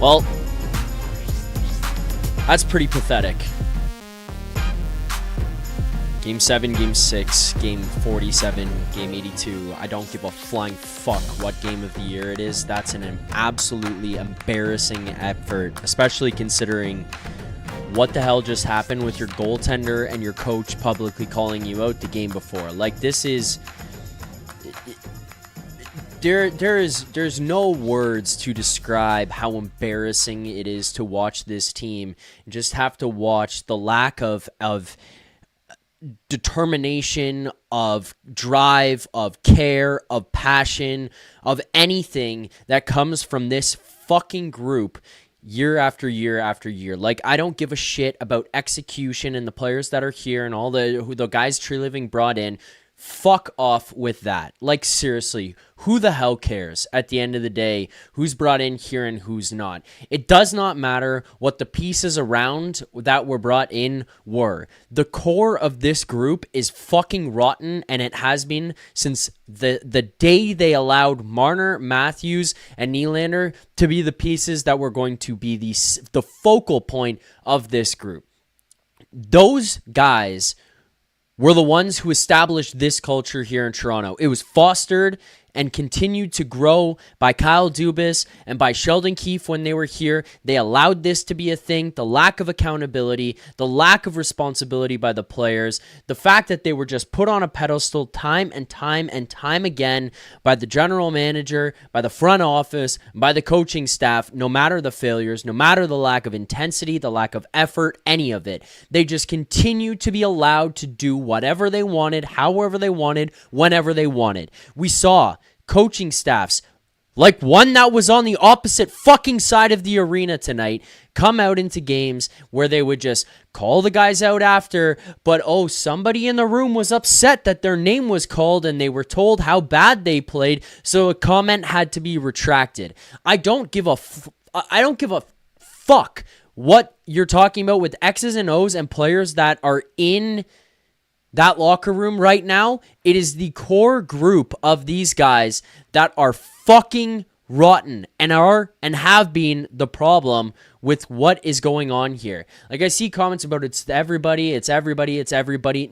Well, that's pretty pathetic. Game 7, Game 6, Game 47, Game 82. I don't give a flying fuck what game of the year it is. That's an absolutely embarrassing effort, especially considering what the hell just happened with your goaltender and your coach publicly calling you out the game before. Like, this is... There's no words to describe how embarrassing it is to watch this team. You just have to watch the lack of determination, of drive, of care, of passion, of anything that comes from this fucking group year after year after year. Like, I don't give a shit about execution and the players that are here and all the guys Tree Living brought in. Fuck off with that. Like, seriously, who the hell cares at the end of the day who's brought in here and who's not? It does not matter what the pieces around that were brought in were. The core of this group is fucking rotten, and it has been since the day they allowed Marner, Matthews, and Nylander to be the pieces that were going to be the focal point of this group. Those guys were the ones who established this culture here in Toronto. It was fostered and continued to grow by Kyle Dubas and by Sheldon Keefe when they were here. They allowed this to be a thing. The lack of accountability, the lack of responsibility by the players, the fact that they were just put on a pedestal time and time and time again by the general manager, by the front office, by the coaching staff, no matter the failures, no matter the lack of intensity, the lack of effort, any of it. They just continued to be allowed to do whatever they wanted, however they wanted, whenever they wanted. We saw coaching staffs, like one that was on the opposite fucking side of the arena tonight, come out into games where they would just call the guys out after, but somebody in the room was upset that their name was called and they were told how bad they played, so a comment had to be retracted. I don't give a fuck what you're talking about with X's and O's and players that are in that locker room right now. It is the core group of these guys that are fucking rotten and have been the problem with what is going on here. Like, I see comments about it's everybody.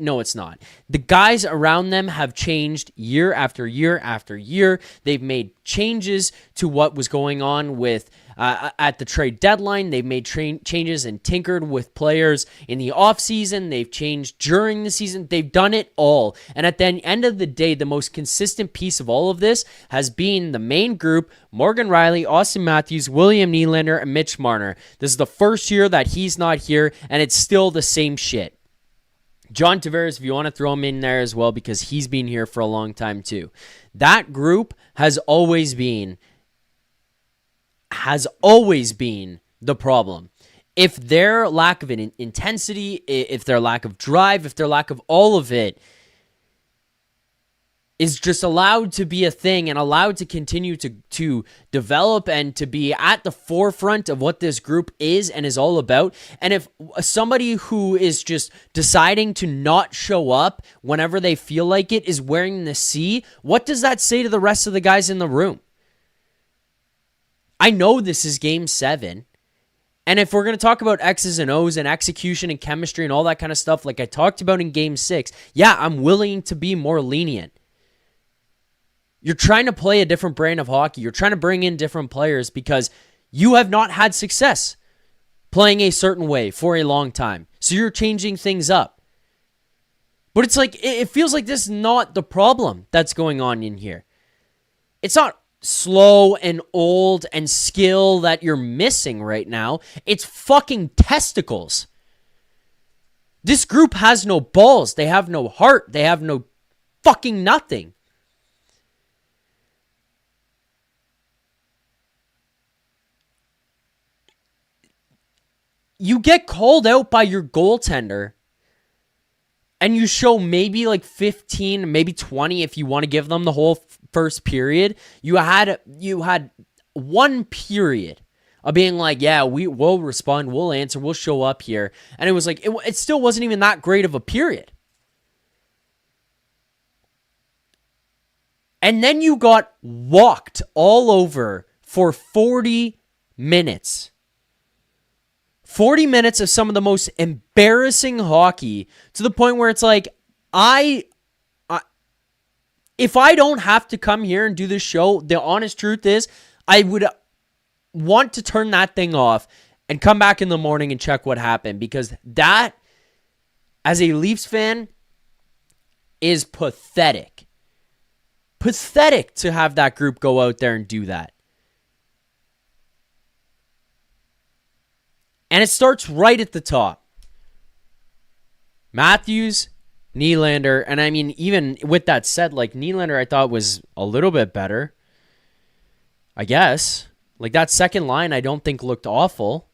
No, it's not. The guys around them have changed year after year after year. They've made changes to what was going on with at the trade deadline. They've made changes and tinkered with players in the offseason. They've changed during the season. They've done it all. And at the end of the day, the most consistent piece of all of this has been the main group: Morgan Rielly, Auston Matthews, William Nylander, and Mitch Marner. This is the first year that he's not here, and it's still the same shit. John Tavares, if you want to throw him in there as well, because he's been here for a long time too. That group has always been the problem. If their lack of intensity, if their lack of drive, if their lack of all of it is just allowed to be a thing and allowed to continue to develop and to be at the forefront of what this group is and is all about, and if somebody who is just deciding to not show up whenever they feel like it is wearing the C, what does that say to the rest of the guys in the room? I know this is Game 7, and if we're going to talk about X's and O's and execution and chemistry and all that kind of stuff like I talked about in Game 6, yeah, I'm willing to be more lenient. You're trying to play a different brand of hockey. You're trying to bring in different players because you have not had success playing a certain way for a long time. So you're changing things up. But it's like, it feels like this is not the problem that's going on in here. It's not slow and old and skill that you're missing right now. It's fucking testicles. This group has no balls. They have no heart. They have no fucking nothing. You get called out by your goaltender and you show maybe like 15, maybe 20 if you want to give them the whole first period. You had one period of being like, yeah, we will respond, we'll answer, we'll show up here. And it was like, it still wasn't even that great of a period. And then you got walked all over for 40 minutes. 40 minutes of some of the most embarrassing hockey to the point where it's like, if I don't have to come here and do this show, the honest truth is I would want to turn that thing off and come back in the morning and check what happened, because that, as a Leafs fan, is pathetic. Pathetic to have that group go out there and do that. And it starts right at the top. Matthews, Nylander, and I mean, even with that said, like, Nylander I thought was a little bit better, I guess. Like, that second line I don't think looked awful.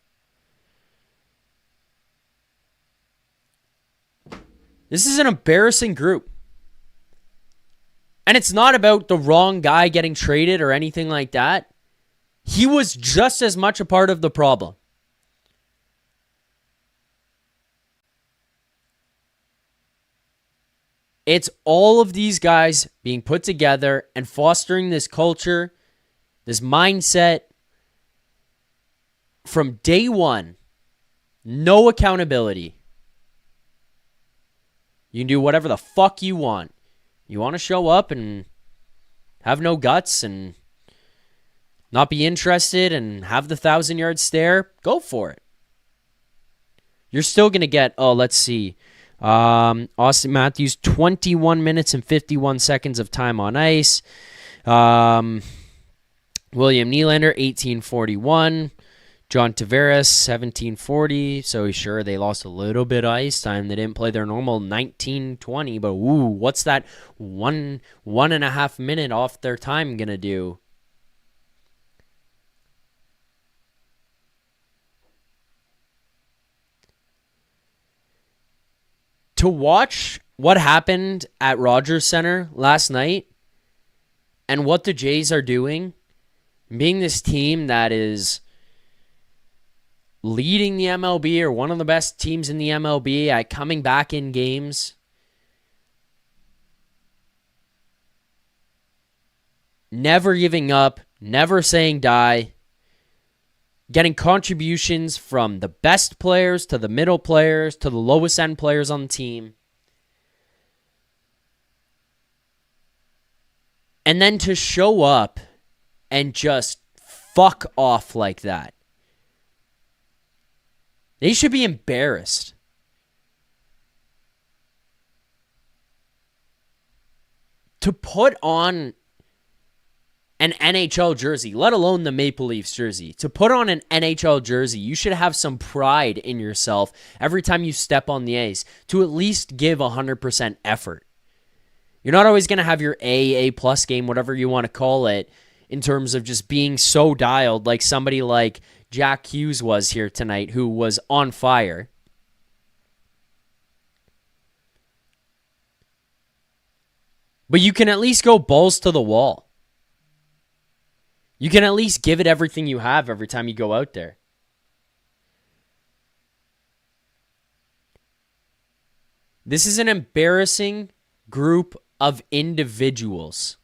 This is an embarrassing group. And it's not about the wrong guy getting traded or anything like that. He was just as much a part of the problem. It's all of these guys being put together and fostering this culture, this mindset from day one. No accountability. You can do whatever the fuck you want. You want to show up and have no guts and not be interested and have the 1,000-yard stare? Go for it. You're still going to get, let's see. Auston Matthews, 21 minutes and 51 seconds of time on ice. William Nylander, 18:41. John Tavares, 17:40. So sure, they lost a little bit of ice time. They didn't play their normal 19:20. But what's that 1.5 minute off their time gonna do? To watch what happened at Rogers Center last night and what the Jays are doing, being this team that is leading the MLB or one of the best teams in the MLB at coming back in games, never giving up, never saying die, getting contributions from the best players to the middle players to the lowest end players on the team. And then to show up and just fuck off like that. They should be embarrassed. To put on an NHL jersey, let alone the Maple Leafs jersey. To put on an NHL jersey, you should have some pride in yourself every time you step on the ice to at least give 100% effort. You're not always going to have your A+ game, whatever you want to call it, in terms of just being so dialed like somebody like Jack Hughes was here tonight, who was on fire. But you can at least go balls to the wall. You can at least give it everything you have every time you go out there. This is an embarrassing group of individuals.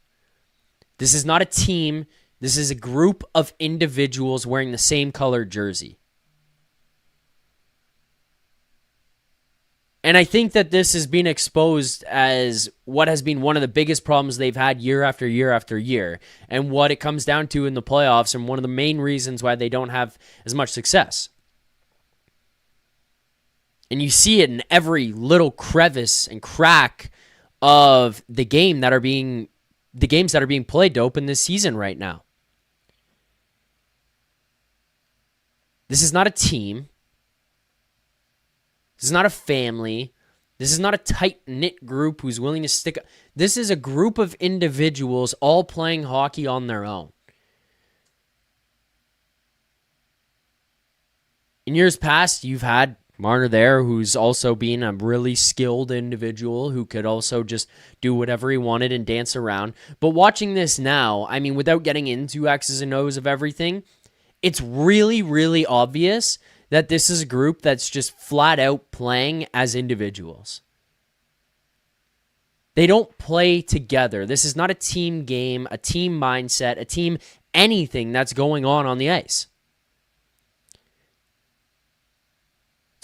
This is not a team. This is a group of individuals wearing the same colored jersey. And I think that this has been exposed as what has been one of the biggest problems they've had year after year after year, and what it comes down to in the playoffs, and one of the main reasons why they don't have as much success. And you see it in every little crevice and crack of the games that are being played to open this season right now. This is not a team. This is not a family. This is not a tight-knit group who's willing to stick. This is a group of individuals all playing hockey on their own. In years past, you've had Marner there, who's also been a really skilled individual who could also just do whatever he wanted and dance around. But watching this now, I mean, without getting into X's and O's of everything, it's really, really obvious that this is a group that's just flat out playing as individuals. They don't play together. This is not a team game, a team mindset, a team anything that's going on the ice.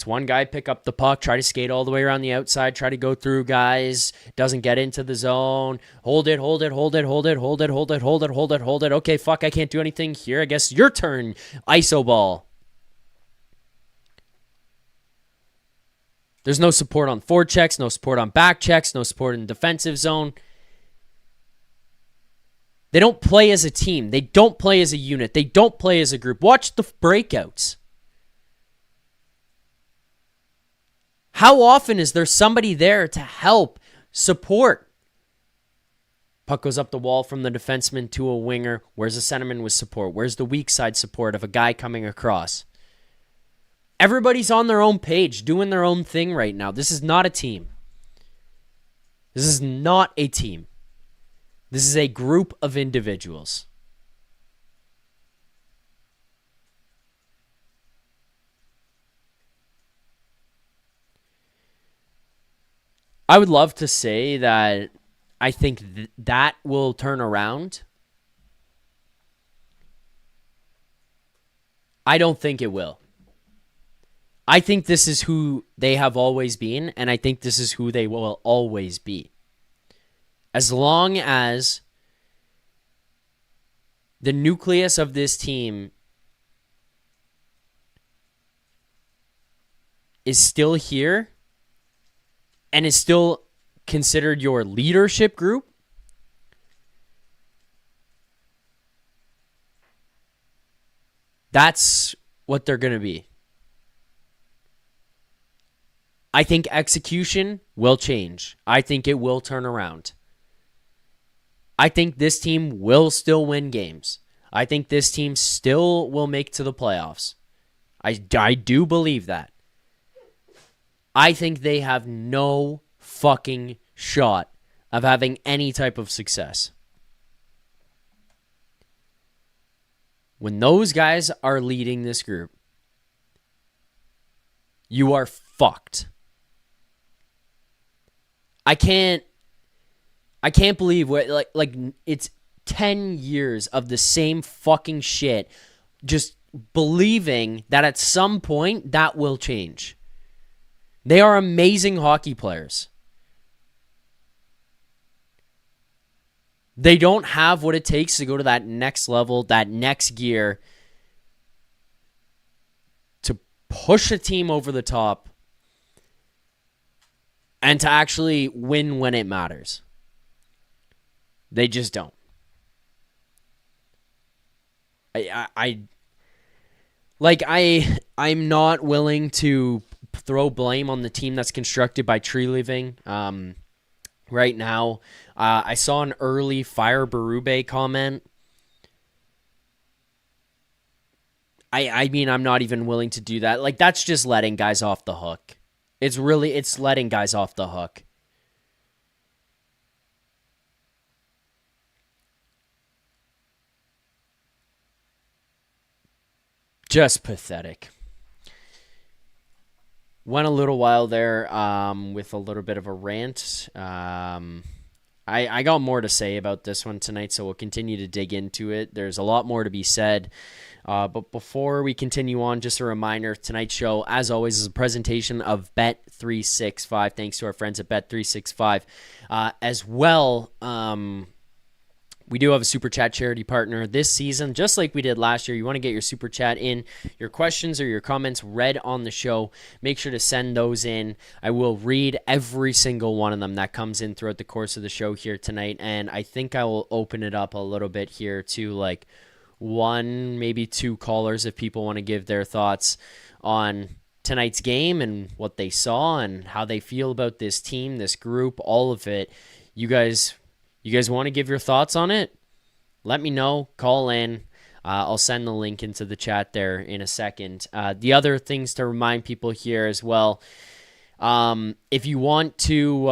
lets one guy pick up the puck, try to skate all the way around the outside, try to go through guys, doesn't get into the zone, hold it. Okay, fuck, I can't do anything here. I guess your turn, iso ball. There's no support on forward checks, no support on back checks, no support in the defensive zone. They don't play as a team. They don't play as a unit. They don't play as a group. Watch the breakouts. How often is there somebody there to help, support? Puck goes up the wall from the defenseman to a winger. Where's the centerman with support? Where's the weak side support of a guy coming across? Everybody's on their own page, doing their own thing right now. This is not a team. This is not a team. This is a group of individuals. I would love to say that I think that will turn around. I don't think it will. I think this is who they have always been, and I think this is who they will always be. As long as the nucleus of this team is still here and is still considered your leadership group, that's what they're going to be. I think execution will change. I think it will turn around. I think this team will still win games. I think this team still will make to the playoffs. I do believe that. I think they have no fucking shot of having any type of success. When those guys are leading this group, you are fucked. I can't believe what like it's 10 years of the same fucking shit, just believing that at some point that will change. They are amazing hockey players. They don't have what it takes to go to that next level, that next gear, to push a team over the top and to actually win when it matters. They just don't. I'm not willing to throw blame on the team that's constructed by tree leaving. Right now, I saw an early Fire Berube comment. I mean, I'm not even willing to do that. Like, that's just letting guys off the hook. It's letting guys off the hook. Just pathetic. Went a little while there with a little bit of a rant. I got more to say about this one tonight, so we'll continue to dig into it. There's a lot more to be said. But before we continue on, just a reminder, tonight's show, as always, is a presentation of Bet365. Thanks to our friends at Bet365. As well, we do have a Super Chat charity partner this season, just like we did last year. You want to get your Super Chat in, your questions or your comments read on the show. Make sure to send those in. I will read every single one of them that comes in throughout the course of the show here tonight, and I think I will open it up a little bit here to like one, maybe two callers if people want to give their thoughts on tonight's game and what they saw and how they feel about this team, this group, all of it. You guys want to give your thoughts on it? Let me know. Call in. I'll send the link into the chat there in a second. The other things to remind people here as well, if you want to,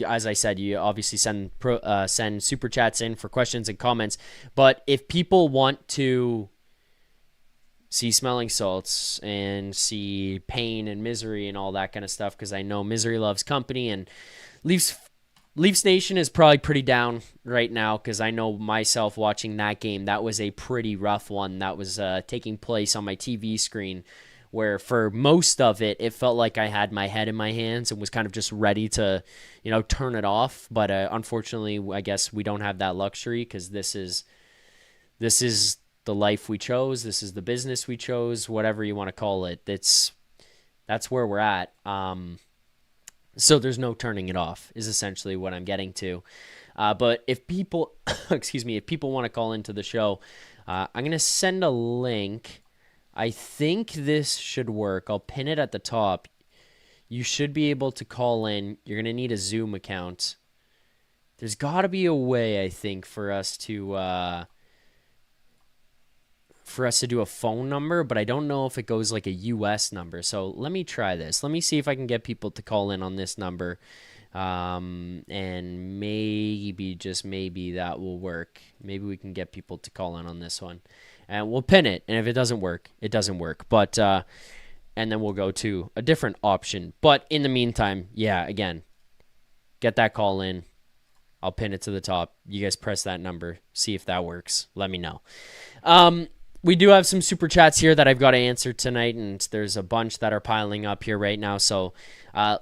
as I said, you obviously send super chats in for questions and comments. But if people want to see Smelling Salts and see pain and misery and all that kind of stuff, because I know misery loves company, and Leafs Nation is probably pretty down right now, because I know myself watching that game, that was a pretty rough one that was taking place on my TV screen where for most of it, it felt like I had my head in my hands and was kind of just ready to, turn it off. But unfortunately, I guess we don't have that luxury because this is the life we chose. This is the business we chose, whatever you want to call it. That's where we're at. So there's no turning it off is essentially what I'm getting to. But if people, if people want to call into the show, I'm going to send a link. I think this should work. I'll pin it at the top. You should be able to call in. You're going to need a Zoom account. There's got to be a way, I think, for us to do a phone number, but I don't know if it goes like a US number. So let me try this. Let me see if I can get people to call in on this number. And maybe, just maybe, that will work. Maybe we can get people to call in on this one. And we'll pin it. And if it doesn't work, it doesn't work. But and then we'll go to a different option. But in the meantime, yeah, again, get that call in. I'll pin it to the top. You guys press that number. See if that works. Let me know. We do have some super chats here that I've got to answer tonight, and there's a bunch that are piling up here right now. So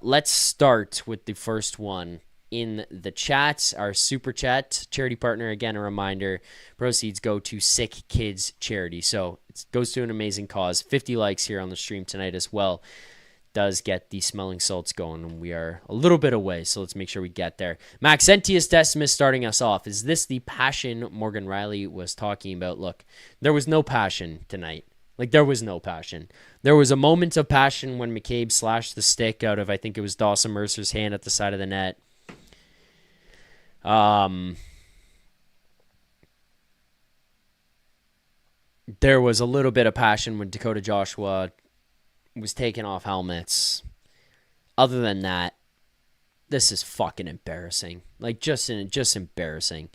let's start with the first one in the chat. Our super chat charity partner, again, a reminder, proceeds go to Sick Kids Charity. So it goes to an amazing cause. 50 likes here on the stream tonight as well. Does get the smelling salts going, and we are a little bit away, so let's make sure we get there. Maxentius Decimus starting us off. Is this the passion Morgan Riley was talking about? Look, there was no passion tonight. There was no passion. There was a moment of passion when McCabe slashed the stick out of, I think it was Dawson Mercer's hand at the side of the net. There was a little bit of passion when Dakota Joshua was taking off helmets. Other than that, this is fucking embarrassing. Just embarrassing.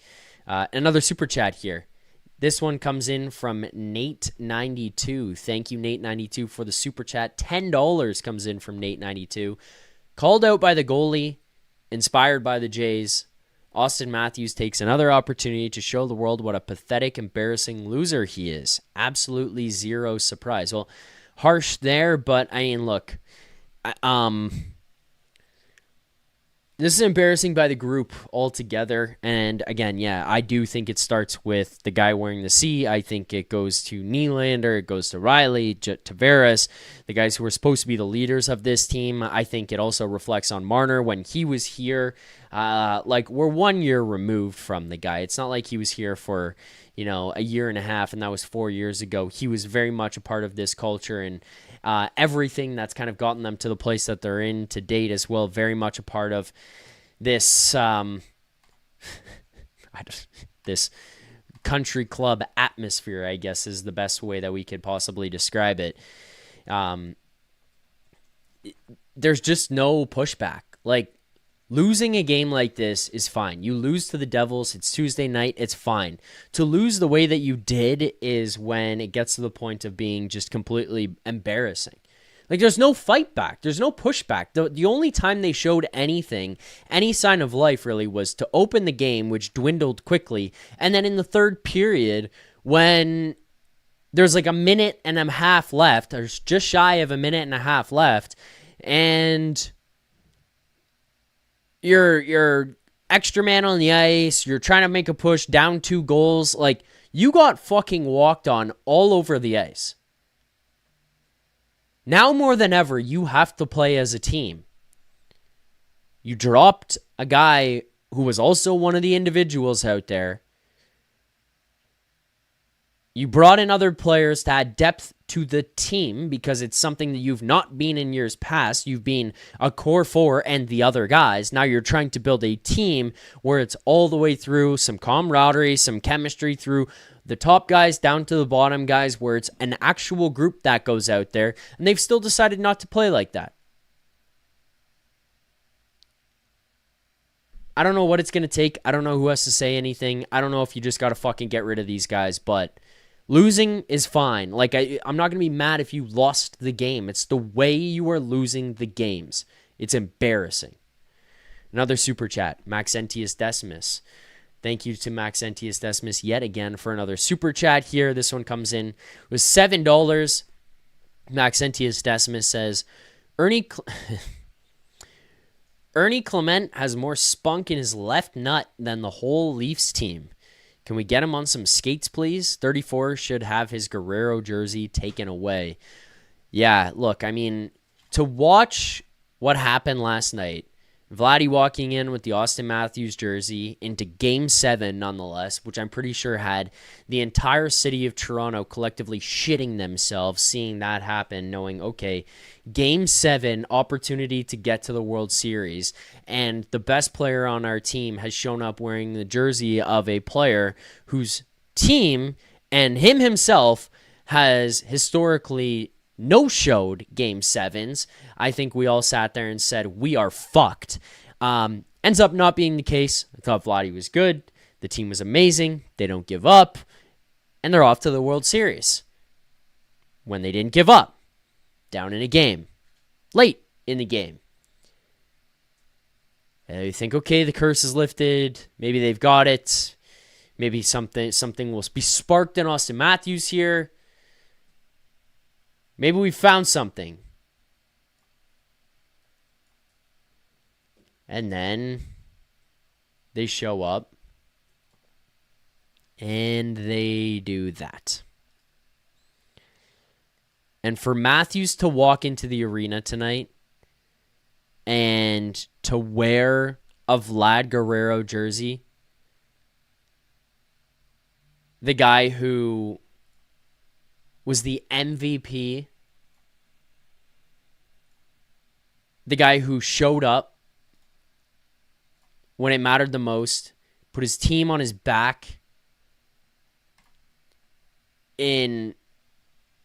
Another super chat here. This one comes in from Nate92. Thank you, Nate92, for the super chat. $10 comes in from Nate92. Called out by the goalie, inspired by the Jays. Auston Matthews takes another opportunity to show the world what a pathetic, embarrassing loser he is. Absolutely zero surprise. Well, harsh there, but I mean, look, this is embarrassing by the group altogether. And again, yeah, I do think it starts with the guy wearing the C. I think it goes to Nylander, it goes to Riley, Tavares, the guys who were supposed to be the leaders of this team. I think it also reflects on Marner when he was here. We're 1 year removed from the guy. It's not like he was here for, a year and a half, and that was 4 years ago. He was very much a part of this culture, and everything that's kind of gotten them to the place that they're in to date as well, very much a part of this this country club atmosphere, I guess, is the best way that we could possibly describe it. There's just no pushback. Losing a game like this is fine. You lose to the Devils. It's Tuesday night. It's fine. To lose the way that you did is when it gets to the point of being just completely embarrassing. There's no fight back. There's no pushback. The only time they showed anything, any sign of life really, was to open the game, which dwindled quickly. And then in the third period, when there's a minute and a half left, or just shy of a minute and a half left, and you're extra man on the ice, you're trying to make a push, down 2 goals, you got fucking walked on all over the ice. Now more than ever, you have to play as a team. You dropped a guy who was also one of the individuals out there. You brought in other players to add depth to the team because it's something that you've not been in years past. You've been a core 4 and the other guys. Now you're trying to build a team where it's all the way through, some camaraderie, some chemistry through the top guys down to the bottom guys, where it's an actual group that goes out there, and they've still decided not to play like that. I don't know what it's going to take. I don't know who has to say anything. I don't know if you just got to fucking get rid of these guys, but losing is fine. I'm not going to be mad if you lost the game. It's the way you are losing the games. It's embarrassing. Another super chat, Maxentius Decimus. Thank you to Maxentius Decimus yet again for another super chat here. This one comes in with $7. Maxentius Decimus says, Ernie Ernie Clement has more spunk in his left nut than the whole Leafs team. Can we get him on some skates, please? 34 should have his Guerrero jersey taken away. Yeah, look, I mean, to watch what happened last night, Vladdy walking in with the Auston Matthews jersey into Game 7, nonetheless, which I'm pretty sure had the entire city of Toronto collectively shitting themselves seeing that happen, knowing, okay, Game 7, opportunity to get to the World Series, and the best player on our team has shown up wearing the jersey of a player whose team and him himself has historically no-showed Game 7s. I think we all sat there and said, we are fucked. Ends up not being the case. I thought Vladdy was good. The team was amazing. They don't give up. And they're off to the World Series. When they didn't give up. Down in a game. Late in the game. And you think, okay, the curse is lifted. Maybe they've got it. Maybe something will be sparked in Auston Matthews here. Maybe we found something. And then they show up and they do that. And for Matthews to walk into the arena tonight and to wear a Vlad Guerrero jersey, the guy who was the MVP, the guy who showed up when it mattered the most, put his team on his back in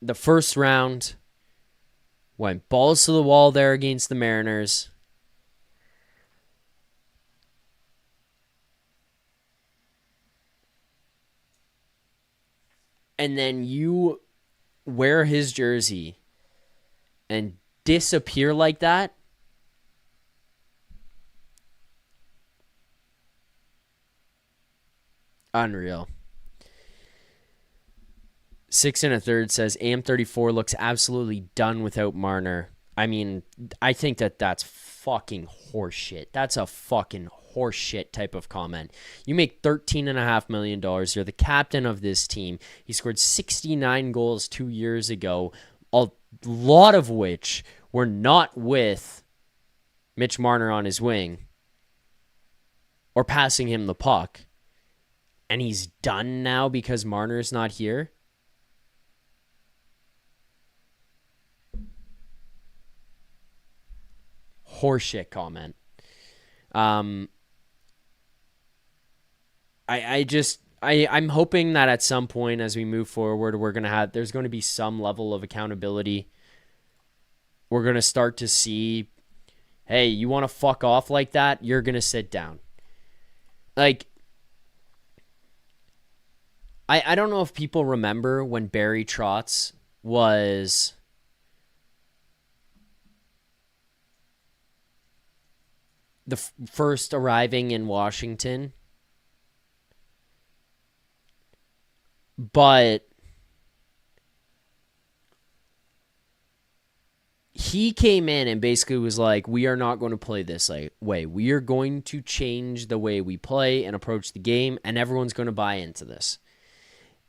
the first round, went balls to the wall there against the Mariners. And then you wear his jersey and disappear like that. Unreal. 6 1/3 says AM34 looks absolutely done without Marner. I mean, I think that's fucking horseshit. That's a fucking horseshit type of comment. You make $13.5 million. You're the captain of this team. He scored 69 goals 2 years ago, a lot of which were not with Mitch Marner on his wing or passing him the puck. And he's done now because Marner's not here. Horseshit comment. I'm hoping that at some point as we move forward, there's going to be some level of accountability. We're going to start to see, hey, you want to fuck off like that? You're going to sit down. Like, I don't know if people remember when Barry Trotz was the first arriving in Washington. But he came in and basically was like, we are not going to play this way. We are going to change the way we play and approach the game, and everyone's going to buy into this.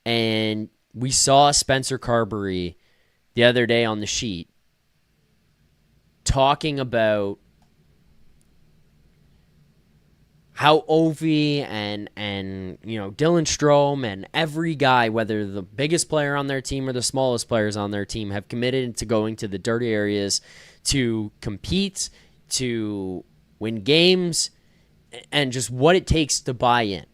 And we saw Spencer Carberry the other day on the sheet talking about how Ovi and Dylan Strome and every guy, whether the biggest player on their team or the smallest players on their team, have committed to going to the dirty areas to compete, to win games, and just what it takes to buy in.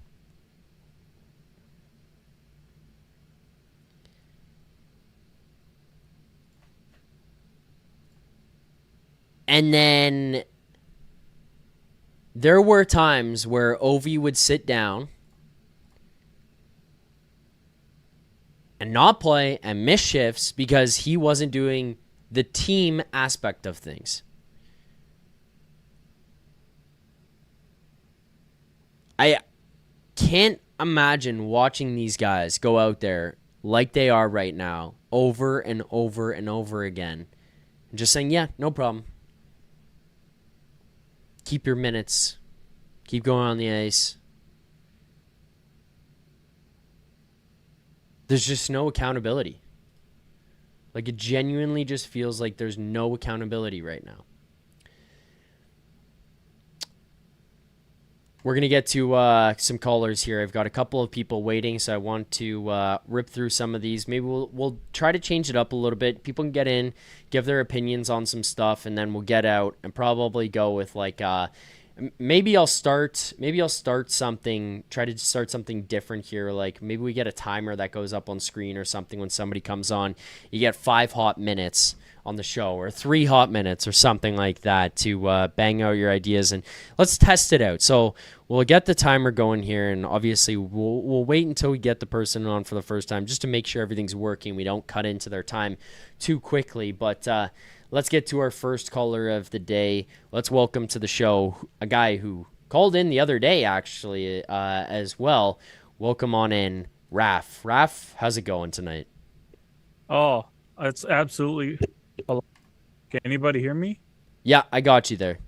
And then there were times where Ovi would sit down and not play and miss shifts because he wasn't doing the team aspect of things. I can't imagine watching these guys go out there like they are right now over and over and over again. And just saying, yeah, no problem. Keep your minutes. Keep going on the ice. There's just no accountability. Like, it genuinely just feels like there's no accountability right now. We're going to get to some callers here. I've got a couple of people waiting, so I want to rip through some of these. Maybe we'll try to change it up a little bit. People can get in, give their opinions on some stuff, and then we'll get out and probably go with like maybe I'll start something, try to start something different here. Like maybe we get a timer that goes up on screen or something when somebody comes on. You get 5 hot minutes on the show or 3 hot minutes or something like that to bang out your ideas, and let's test it out. So we'll get the timer going here, and obviously we'll wait until we get the person on for the first time just to make sure everything's working. We don't cut into their time too quickly, but let's get to our first caller of the day. Let's welcome to the show a guy who called in the other day actually as well. Welcome on in, Raf. Raf, how's it going tonight? Oh, it's absolutely... Can anybody hear me? Yeah, I got you there.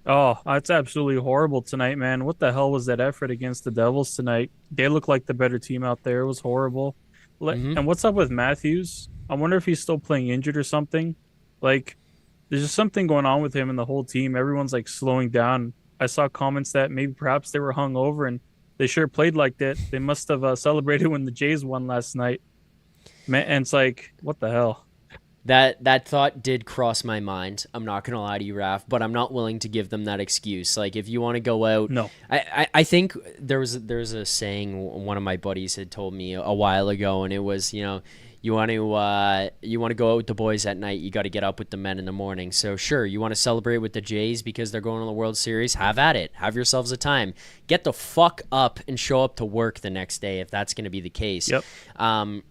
Oh, it's absolutely horrible tonight, man. What the hell was that effort against the Devils tonight? They look like the better team out there. It was horrible. And what's up with Matthews? I wonder if he's still playing injured or something. Like, there's just something going on with him and the whole team. Everyone's like slowing down. I saw comments that maybe perhaps they were hungover and they sure played like that. They must have celebrated when the Jays won last night. Man, and it's like, what the hell? That thought did cross my mind. I'm not gonna lie to you, Raf, but I'm not willing to give them that excuse. Like, if you want to go out, no. I think there's a saying one of my buddies had told me a while ago, and it was, you want to go out with the boys at night, you got to get up with the men in the morning. So sure, you want to celebrate with the Jays because they're going to the World Series, have at it. Have yourselves a time. Get the fuck up and show up to work the next day if that's going to be the case. Yep.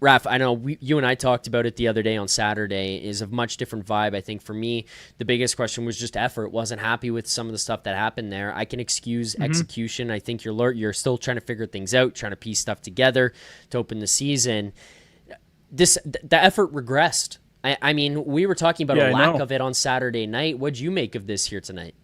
Raf, I know you and I talked about it the other day on Saturday. Is a much different vibe. I think for me, the biggest question was just effort. Wasn't happy with some of the stuff that happened there. I can excuse execution. I think you're still trying to figure things out, trying to piece stuff together to open the season. The effort regressed. I mean, we were talking about a lack of it on Saturday night. What'd you make of this here tonight?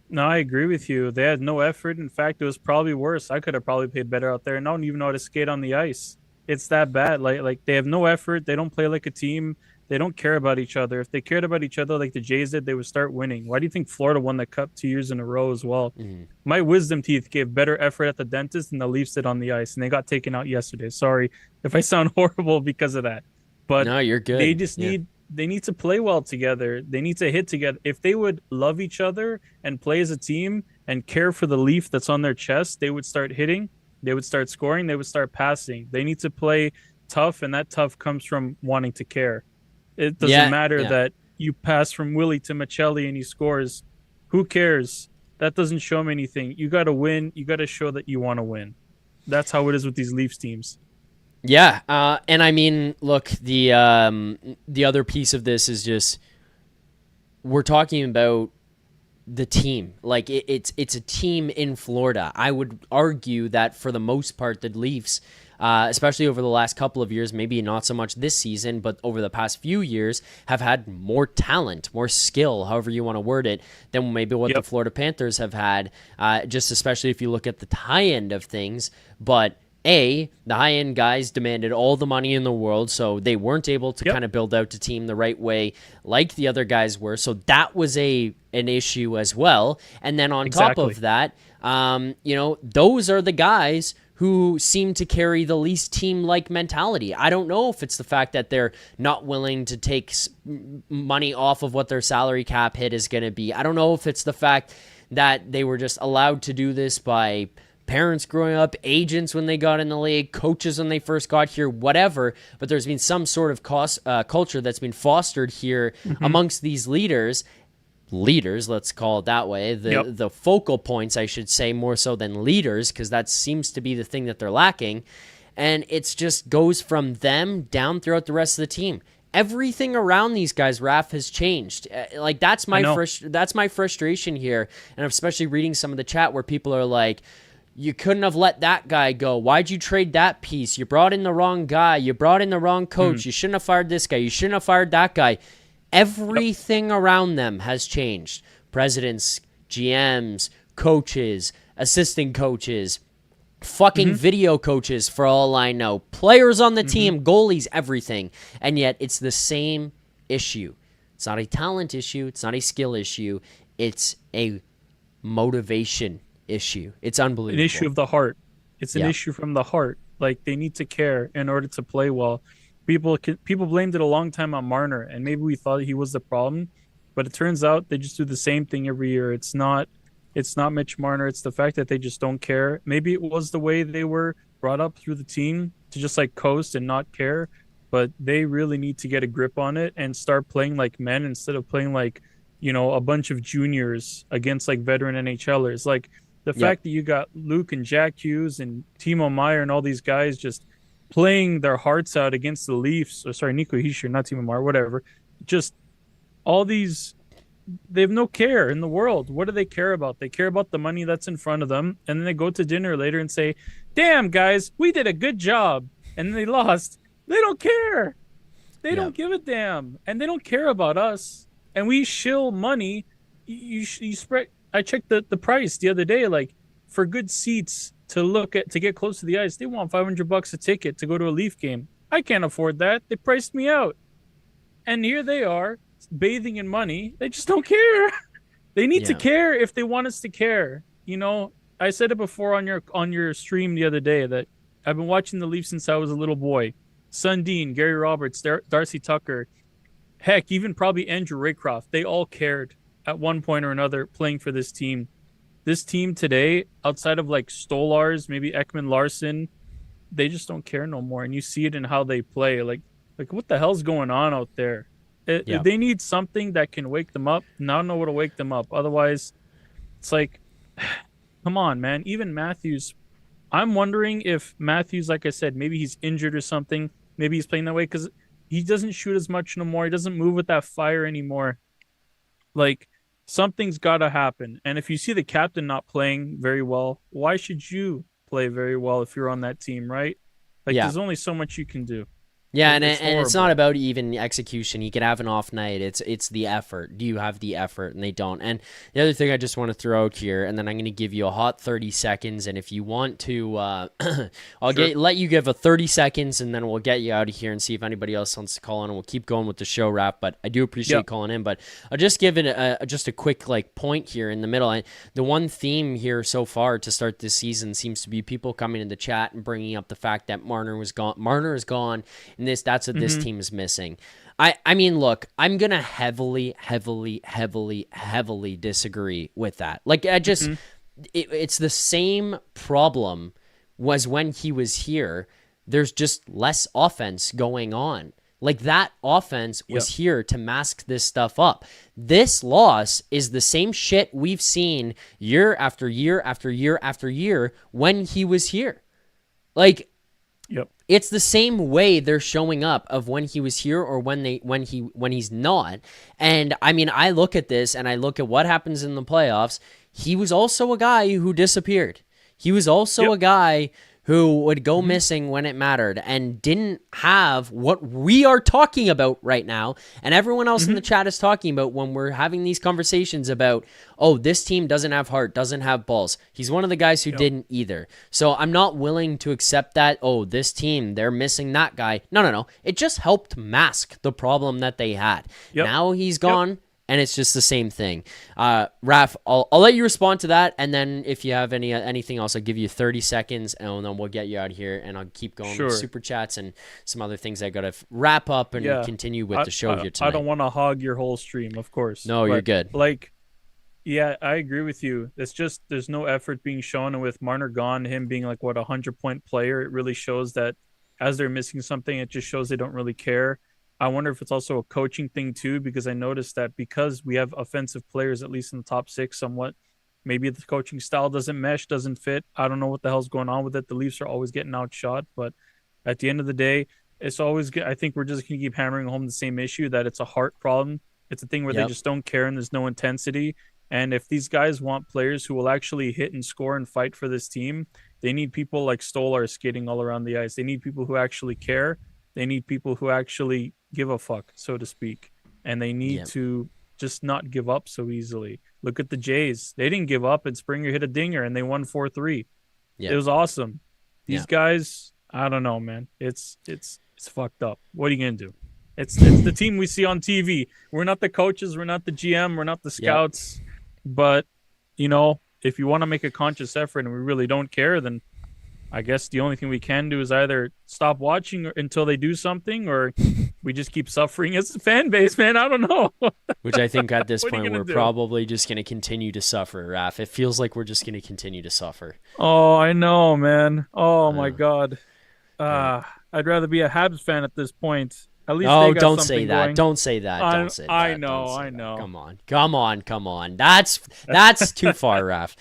No, I agree with you. They had no effort. In fact, it was probably worse. I could have probably played better out there, and I don't even know how to skate on the ice. It's that bad. Like they have no effort. They don't play like a team. They don't care about each other. If they cared about each other like the Jays did, they would start winning. Why do you think Florida won the Cup 2 years in a row as well? My wisdom teeth gave better effort at the dentist than the Leafs did on the ice, and they got taken out yesterday. Sorry if I sound horrible because of that. But no, you're good. They just need to play well together. They need to hit together. If they would love each other and play as a team and care for the Leaf that's on their chest, they would start hitting. They would start scoring. They would start passing. They need to play tough, and that tough comes from wanting to care. It doesn't matter that you pass from Willie to Michelli and he scores. Who cares? That doesn't show him anything. You got to win. You got to show that you want to win. That's how it is with these Leafs teams. Yeah, and I mean, look, the other piece of this is just we're talking about the team. Like it's a team in Florida. I would argue that for the most part, the Leafs, especially over the last couple of years, maybe not so much this season, but over the past few years, have had more talent, more skill, however you want to word it, than maybe what the Florida Panthers have had. Just especially if you look at the high end of things, but. The high-end guys demanded all the money in the world, so they weren't able to kind of build out the team the right way like the other guys were. So that was an issue as well. And then on top of that, those are the guys who seem to carry the least team-like mentality. I don't know if it's the fact that they're not willing to take money off of what their salary cap hit is going to be. I don't know if it's the fact that they were just allowed to do this by parents growing up, agents when they got in the league, coaches when they first got here, whatever. But there's been some sort of culture that's been fostered here amongst these leaders, let's call it that way. The focal points, I should say, more so than leaders, because that seems to be the thing that they're lacking. And it's just goes from them down throughout the rest of the team. Everything around these guys, Raf, has changed. Like that's my frustration here, and especially reading some of the chat where people are like, You couldn't have let that guy go. Why'd you trade that piece? You brought in the wrong guy. You brought in the wrong coach. You shouldn't have fired this guy. You shouldn't have fired that guy. Everything around them has changed. Presidents, GMs, coaches, assistant coaches, fucking video coaches for all I know, players on the team, goalies, everything. And yet it's the same issue. It's not a talent issue. It's not a skill issue. It's a motivation issue. It's unbelievable. An issue of the heart. It's an issue from the heart. Like, they need to care in order to play well. People blamed it a long time on Marner, and maybe we thought he was the problem, but it turns out they just do the same thing every year. It's not Mitch Marner. It's the fact that they just don't care. Maybe it was the way they were brought up through the team to just like coast and not care, but they really need to get a grip on it and start playing like men instead of playing like, a bunch of juniors against like veteran NHLers. Like, the fact that you got Luke and Jack Hughes and Timo Meier and all these guys just playing their hearts out against the Leafs, Nico Hischier, not Timo Meier, whatever. Just all these, they have no care in the world. What do they care about? They care about the money that's in front of them, and then they go to dinner later and say, damn, guys, we did a good job, and then they lost. They don't care. They don't give a damn, and they don't care about us. And we shill money. You spread. I checked the price the other day, like, for good seats to get close to the ice, they want $500 a ticket to go to a Leaf game. I can't afford that. They priced me out. And here they are, bathing in money. They just don't care. They need to care if they want us to care. I said it before on your stream the other day that I've been watching the Leafs since I was a little boy. Sundin, Gary Roberts, Darcy Tucker, heck, even probably Andrew Raycroft. They all cared at one point or another playing for this team. This team today, outside of like Stolarz, maybe Ekman Larson, they just don't care no more. And you see it in how they play. Like what the hell's going on out there? They need something that can wake them up. And I don't know what to wake them up. Otherwise, it's like, come on, man. Even Matthews, I'm wondering if Matthews, like I said, maybe he's injured or something. Maybe he's playing that way because he doesn't shoot as much no more. He doesn't move with that fire anymore. Like, something's got to happen. And if you see the captain not playing very well, why should you play very well if you're on that team, right? Like, there's only so much you can do. Yeah, and it's not about even execution. He could have an off night. It's the effort. Do you have the effort? And they don't. And the other thing I just want to throw out here, and then I'm going to give you a hot 30 seconds. And if you want to, let you give a 30 seconds, and then we'll get you out of here and see if anybody else wants to call in, and we'll keep going with the show wrap. But I do appreciate calling in. But I'll just give it just a quick point here in the middle. And the one theme here so far to start this season seems to be people coming in the chat and bringing up the fact that Marner is gone. That's what this team is missing. I mean, look, I'm gonna heavily disagree with that. Like, it's the same problem was when he was here. There's just less offense going on. Like, that offense was here to mask this stuff up. This loss is the same shit we've seen year after year after year after year when he was here. Like, it's the same way they're showing up of when he was here or when he's not. And I mean, I look at this and I look at what happens in the playoffs. He was also a guy who disappeared. He was also a guy who would go missing when it mattered and didn't have what we are talking about right now. And everyone else in the chat is talking about when we're having these conversations about, oh, this team doesn't have heart, doesn't have balls. He's one of the guys who didn't either. So I'm not willing to accept that, oh, this team, they're missing that guy. No. It just helped mask the problem that they had. Now he's gone. And it's just the same thing. Raph, I'll let you respond to that, and then if you have anything else, I'll give you 30 seconds, and then we'll get you out of here, and I'll keep going with super chats and some other things I got to wrap up and continue with the show here tonight. I don't want to hog your whole stream, of course. No, you're good. I agree with you. It's just there's no effort being shown, and with Marner gone, him being like, 100-point player, it really shows that as they're missing something, it just shows they don't really care. I wonder if it's also a coaching thing too, because I noticed that because we have offensive players, at least in the top six somewhat, maybe the coaching style doesn't mesh, doesn't fit. I don't know what the hell's going on with it. The Leafs are always getting outshot, but at the end of the day, it's always good. I think we're just going to keep hammering home the same issue that it's a heart problem. It's a thing where they just don't care and there's no intensity. And if these guys want players who will actually hit and score and fight for this team, they need people like Stolarz skating all around the ice. They need people who actually care. They need people who actually give a fuck, so to speak. And they need to just not give up so easily. Look at the Jays. They didn't give up, and Springer hit a dinger, and they won 4-3. It was awesome. These guys, I don't know, man. It's fucked up. What are you going to do? It's the team we see on TV. We're not the coaches. We're not the GM. We're not the scouts. But, if you want to make a conscious effort and we really don't care, then I guess the only thing we can do is either stop watching until they do something, or we just keep suffering as a fan base, man. I don't know. Which I think at this point we're probably just going to continue to suffer, Raph. It feels like we're just going to continue to suffer. Oh, I know, man. Oh, my God. I'd rather be a Habs fan at this point. At least they got don't something say that. going. Don't say that. Don't say that. I know. Come on. That's too far, Raph.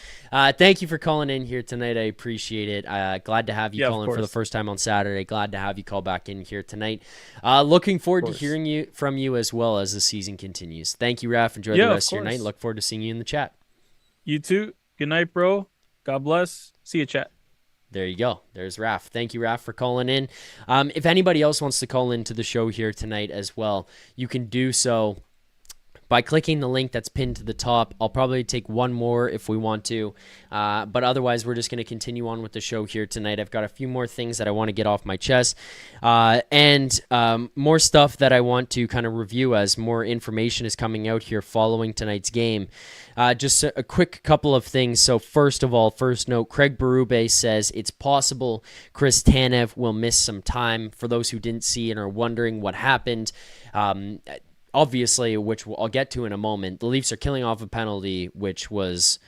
Thank you for calling in here tonight. I appreciate it. Glad to have you call in for the first time on Saturday. Glad to have you call back in here tonight. Looking forward to hearing from you as well as the season continues. Thank you, Raph. Enjoy the rest of your night. Look forward to seeing you in the chat. You too. Good night, bro. God bless. See you, chat. There you go. There's Raph. Thank you, Raph, for calling in. If anybody else wants to call into the show here tonight as well, you can do so by clicking the link that's pinned to the top. I'll probably take one more if we want to, but otherwise we're just going to continue on with the show here tonight. I've got a few more things that I want to get off my chest, and more stuff that I want to kind of review as more information is coming out here following tonight's game. Just a quick couple of things. So first of all, first note, Craig Berube says it's possible Chris Tanev will miss some time. For those who didn't see and are wondering what happened, obviously, which I'll get to in a moment, the Leafs are killing off a penalty, which was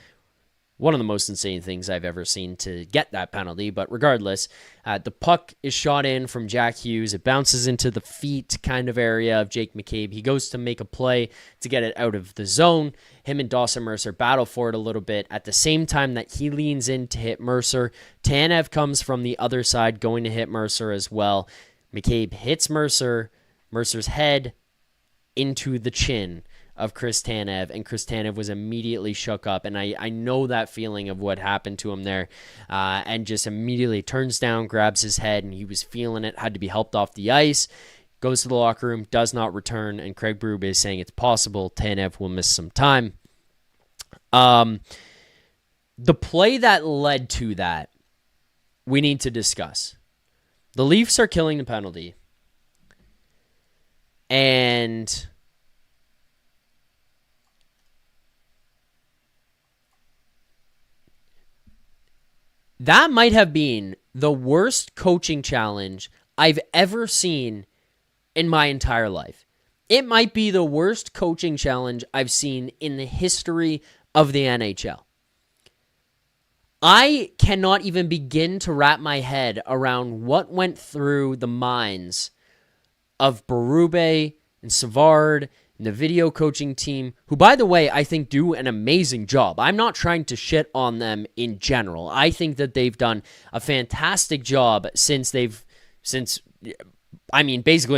one of the most insane things I've ever seen to get that penalty. But regardless, the puck is shot in from Jack Hughes. It bounces into the feet kind of area of Jake McCabe. He goes to make a play to get it out of the zone. Him and Dawson Mercer battle for it a little bit. At the same time that he leans in to hit Mercer, Tanev comes from the other side going to hit Mercer as well. McCabe hits Mercer's head into the chin of Chris Tanev, and Chris Tanev was immediately shook up, and I know that feeling of what happened to him there, and just immediately turns down, grabs his head, and he was feeling it, had to be helped off the ice, goes to the locker room, does not return, and Craig Berube is saying it's possible Tanev will miss some time. The play that led to that, we need to discuss. The Leafs are killing the penalty, and that might have been the worst coaching challenge I've ever seen in my entire life. It might be the worst coaching challenge I've seen in the history of the NHL. I cannot even begin to wrap my head around what went through the minds of Berube and Savard and the video coaching team, who, by the way, I think do an amazing job. I'm not trying to shit on them in general. I think that they've done a fantastic job since basically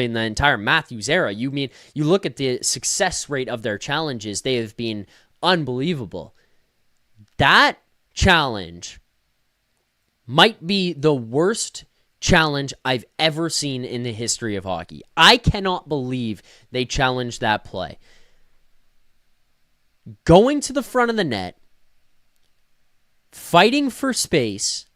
in the entire Matthews era. You look at the success rate of their challenges, they have been unbelievable. That challenge might be the worst challenge I've ever seen in the history of hockey. I cannot believe they challenged that play. Going to the front of the net, fighting for space,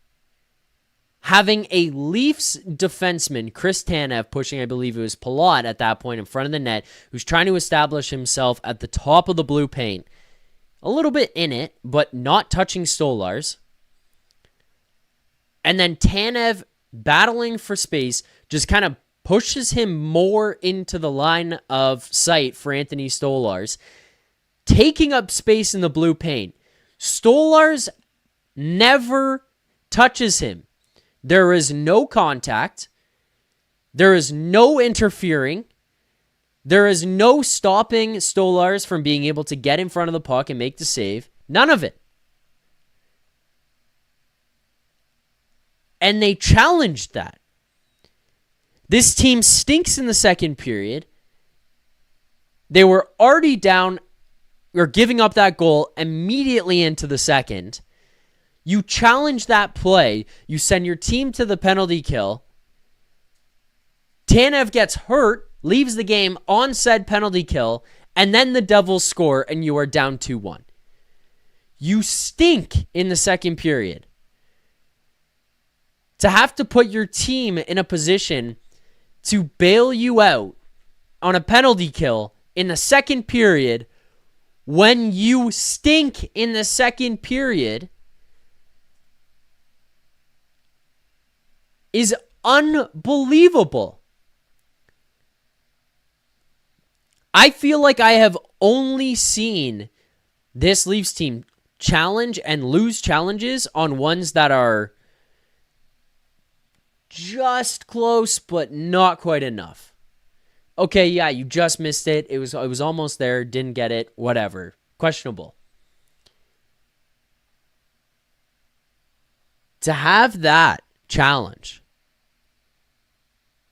having a Leafs defenseman, Chris Tanev, pushing, I believe it was Palat at that point in front of the net, who's trying to establish himself at the top of the blue paint, a little bit in it, but not touching Stolarz. And then Tanev battling for space just kind of pushes him more into the line of sight for Anthony Stolarz, taking up space in the blue paint. Stolarz never touches him. There is no contact. There is no interfering. There is no stopping Stolarz from being able to get in front of the puck and make the save. None of it. And they challenged that. This team stinks in the second period. They were already down or giving up that goal immediately into the second. You challenge that play. You send your team to the penalty kill. Tanev gets hurt, leaves the game on said penalty kill, and then the Devils score and you are down 2-1. You stink in the second period. To have to put your team in a position to bail you out on a penalty kill in the second period when you stink in the second period is unbelievable. I feel like I have only seen this Leafs team challenge and lose challenges on ones that are just close, but not quite enough. Okay, yeah, you just missed it. It was almost there, didn't get it, whatever. Questionable. To have that challenge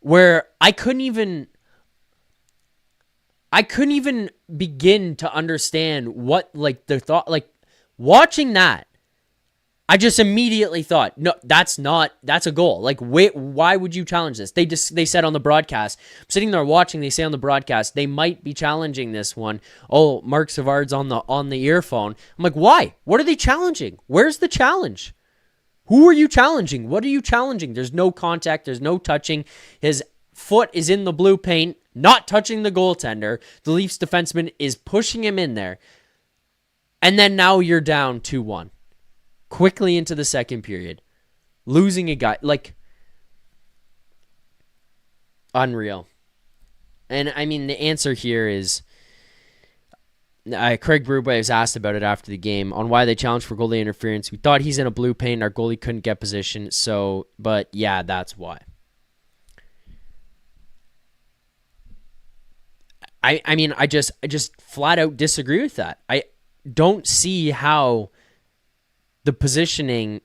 where I couldn't even begin to understand what, like, the thought, like, watching that, I just immediately thought, no, that's a goal. Like, wait, why would you challenge this? They said on the broadcast, I'm sitting there watching, they say on the broadcast, they might be challenging this one. Oh, Mark Savard's on the earphone. I'm like, why? What are they challenging? Where's the challenge? Who are you challenging? What are you challenging? There's no contact. There's no touching. His foot is in the blue paint, not touching the goaltender. The Leafs defenseman is pushing him in there. And then now you're down 2-1. Quickly into the second period. Losing a guy. Like, unreal. And, I mean, the answer here is... Craig Berube was asked about it after the game on why they challenged for goalie interference. We thought he's in a blue paint. Our goalie couldn't get position. So, but yeah, that's why. I mean, I just flat out disagree with that. I don't see how the positioning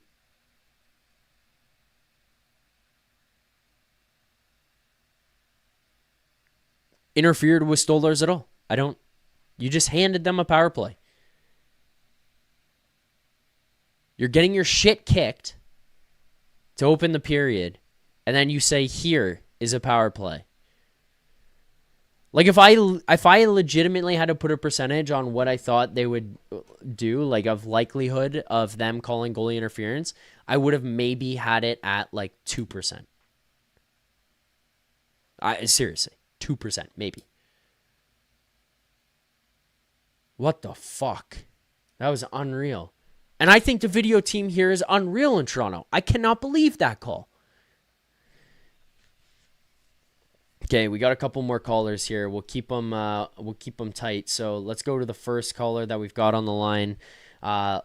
interfered with Stolarz at all. I don't. You just handed them a power play. You're getting your shit kicked to open the period, and then you say, here is a power play. Like, if I legitimately had to put a percentage on what I thought they would do, like, of likelihood of them calling goalie interference, I would have maybe had it at, like, 2%. Seriously, 2%, maybe. What the fuck? That was unreal. And I think the video team here is unreal in Toronto. I cannot believe that call. Okay, we got a couple more callers here. We'll keep them tight. So let's go to the first caller that we've got on the line.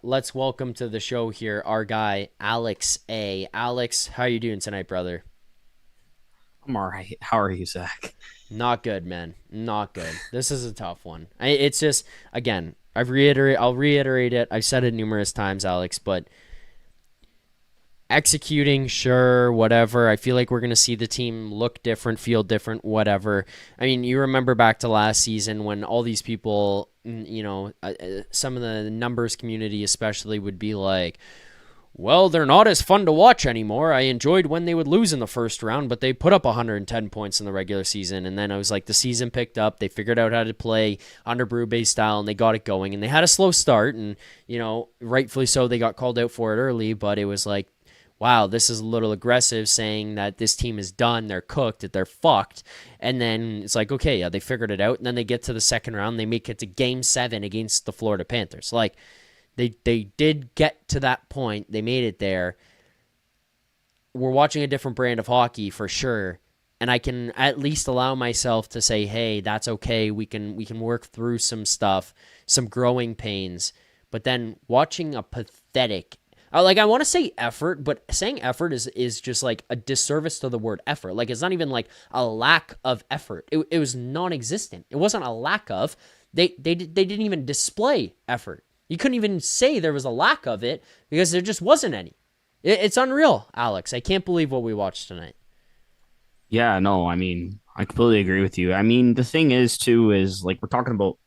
Let's welcome to the show here our guy Alex A. Alex, how you doing tonight, brother? I'm all right. How are you, Zach? Not good, man. Not good. This is a tough one. It's just, again, I'll reiterate it. I've said it numerous times, Alex, but executing, sure, whatever. I feel like we're going to see the team look different, feel different, whatever. I mean, you remember back to last season when all these people, you know, some of the numbers community especially would be like, well, they're not as fun to watch anymore. I enjoyed when they would lose in the first round, but they put up 110 points in the regular season. And then I was like, the season picked up. They figured out how to play under Berube's style, and they got it going. And they had a slow start, and, you know, rightfully so, they got called out for it early. But it was like, wow, this is a little aggressive, saying that this team is done, they're cooked, that they're fucked. And then it's like, okay, yeah, they figured it out. And then they get to the second round, they make it to Game 7 against the Florida Panthers. Like, They did get to that point. They made it there. We're watching a different brand of hockey for sure. And I can at least allow myself to say, hey, that's okay. We can work through some stuff, some growing pains. But then watching a pathetic, like, I want to say effort, but saying effort is just like a disservice to the word effort. Like, it's not even like a lack of effort. It was non-existent. It wasn't a lack of. They didn't even display effort. You couldn't even say there was a lack of it because there just wasn't any. It's unreal, Alex. I can't believe what we watched tonight. Yeah, no, I mean, I completely agree with you. I mean, the thing is, too, is like we're talking about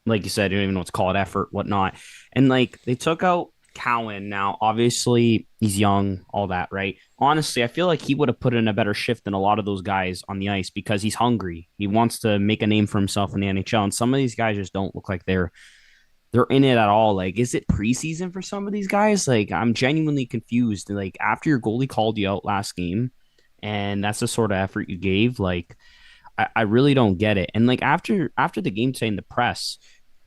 like you said, you don't even know what's called effort, whatnot. And like they took out Cowan. Now, obviously, he's young, all that, right? Honestly, I feel like he would have put in a better shift than a lot of those guys on the ice because he's hungry. He wants to make a name for himself in the NHL. And some of these guys just don't look like they're in it at all. Like, is it preseason for some of these guys? Like, I'm genuinely confused. Like, after your goalie called you out last game, and that's the sort of effort you gave, like, I really don't get it. And like after the game today in the press,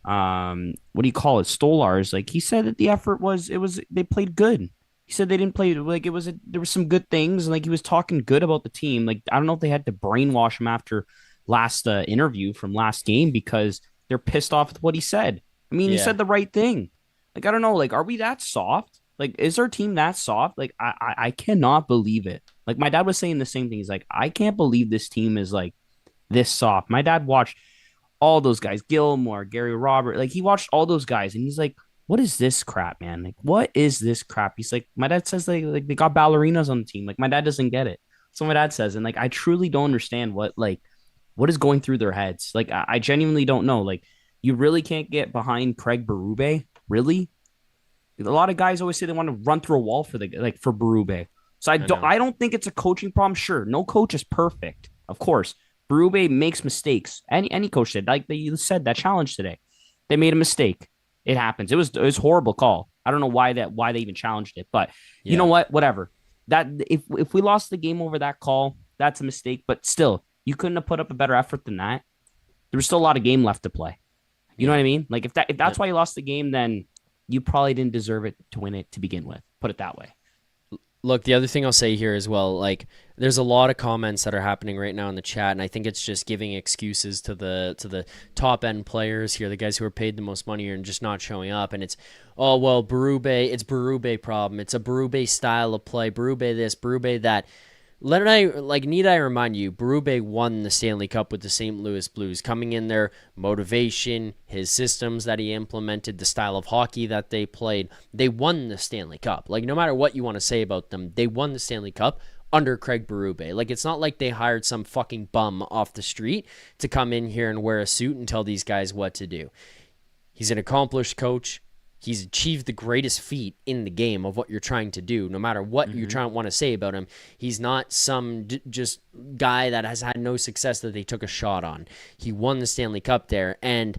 what do you call it? Stolarz, like he said that the effort was they played good. He said they didn't play like there was some good things. Like he was talking good about the team. Like I don't know if they had to brainwash him after last interview from last game because they're pissed off with what he said. I mean, he Yeah. said the right thing. Like I don't know. Like are we that soft? Like is our team that soft? Like I cannot believe it. Like my dad was saying the same thing. He's like I can't believe this team is like this soft. My dad watched all those guys, Gilmore, Gary Robert, like he watched all those guys and he's like, what is this crap, man? Like, what is this crap? He's like, my dad says like they got ballerinas on the team. Like my dad doesn't get it. So my dad says, and like I truly don't understand what is going through their heads. Like I genuinely don't know. Like you really can't get behind Craig Berube, really? A lot of guys always say they want to run through a wall for for Berube. So I don't think it's a coaching problem. Sure, no coach is perfect, of course. Berube makes mistakes. Any coach did. Like you said, that challenge today, they made a mistake. It happens. It was a horrible call. I don't know why they even challenged it, but you know what? Whatever. That if we lost the game over that call, that's a mistake. But still, you couldn't have put up a better effort than that. There was still a lot of game left to play. You know what I mean? Like if that's why you lost the game, then you probably didn't deserve it to win it to begin with. Put it that way. Look, the other thing I'll say here as well, like there's a lot of comments that are happening right now in the chat, and I think it's just giving excuses to the top end players here, the guys who are paid the most money and just not showing up. And it's, oh well, it's Berube problem. It's a Berube style of play. Berube this, Berube that. Need I remind you, Berube won the Stanley Cup with the St. Louis Blues, coming in there, motivation, his systems that he implemented, the style of hockey that they played. They won the Stanley Cup. Like, no matter what you want to say about them, they won the Stanley Cup under Craig Berube. Like, it's not like they hired some fucking bum off the street to come in here and wear a suit and tell these guys what to do. He's an accomplished coach. He's achieved the greatest feat in the game of what you're trying to do, no matter what you want to say about him. He's not some just guy that has had no success that they took a shot on. He won the Stanley Cup there, and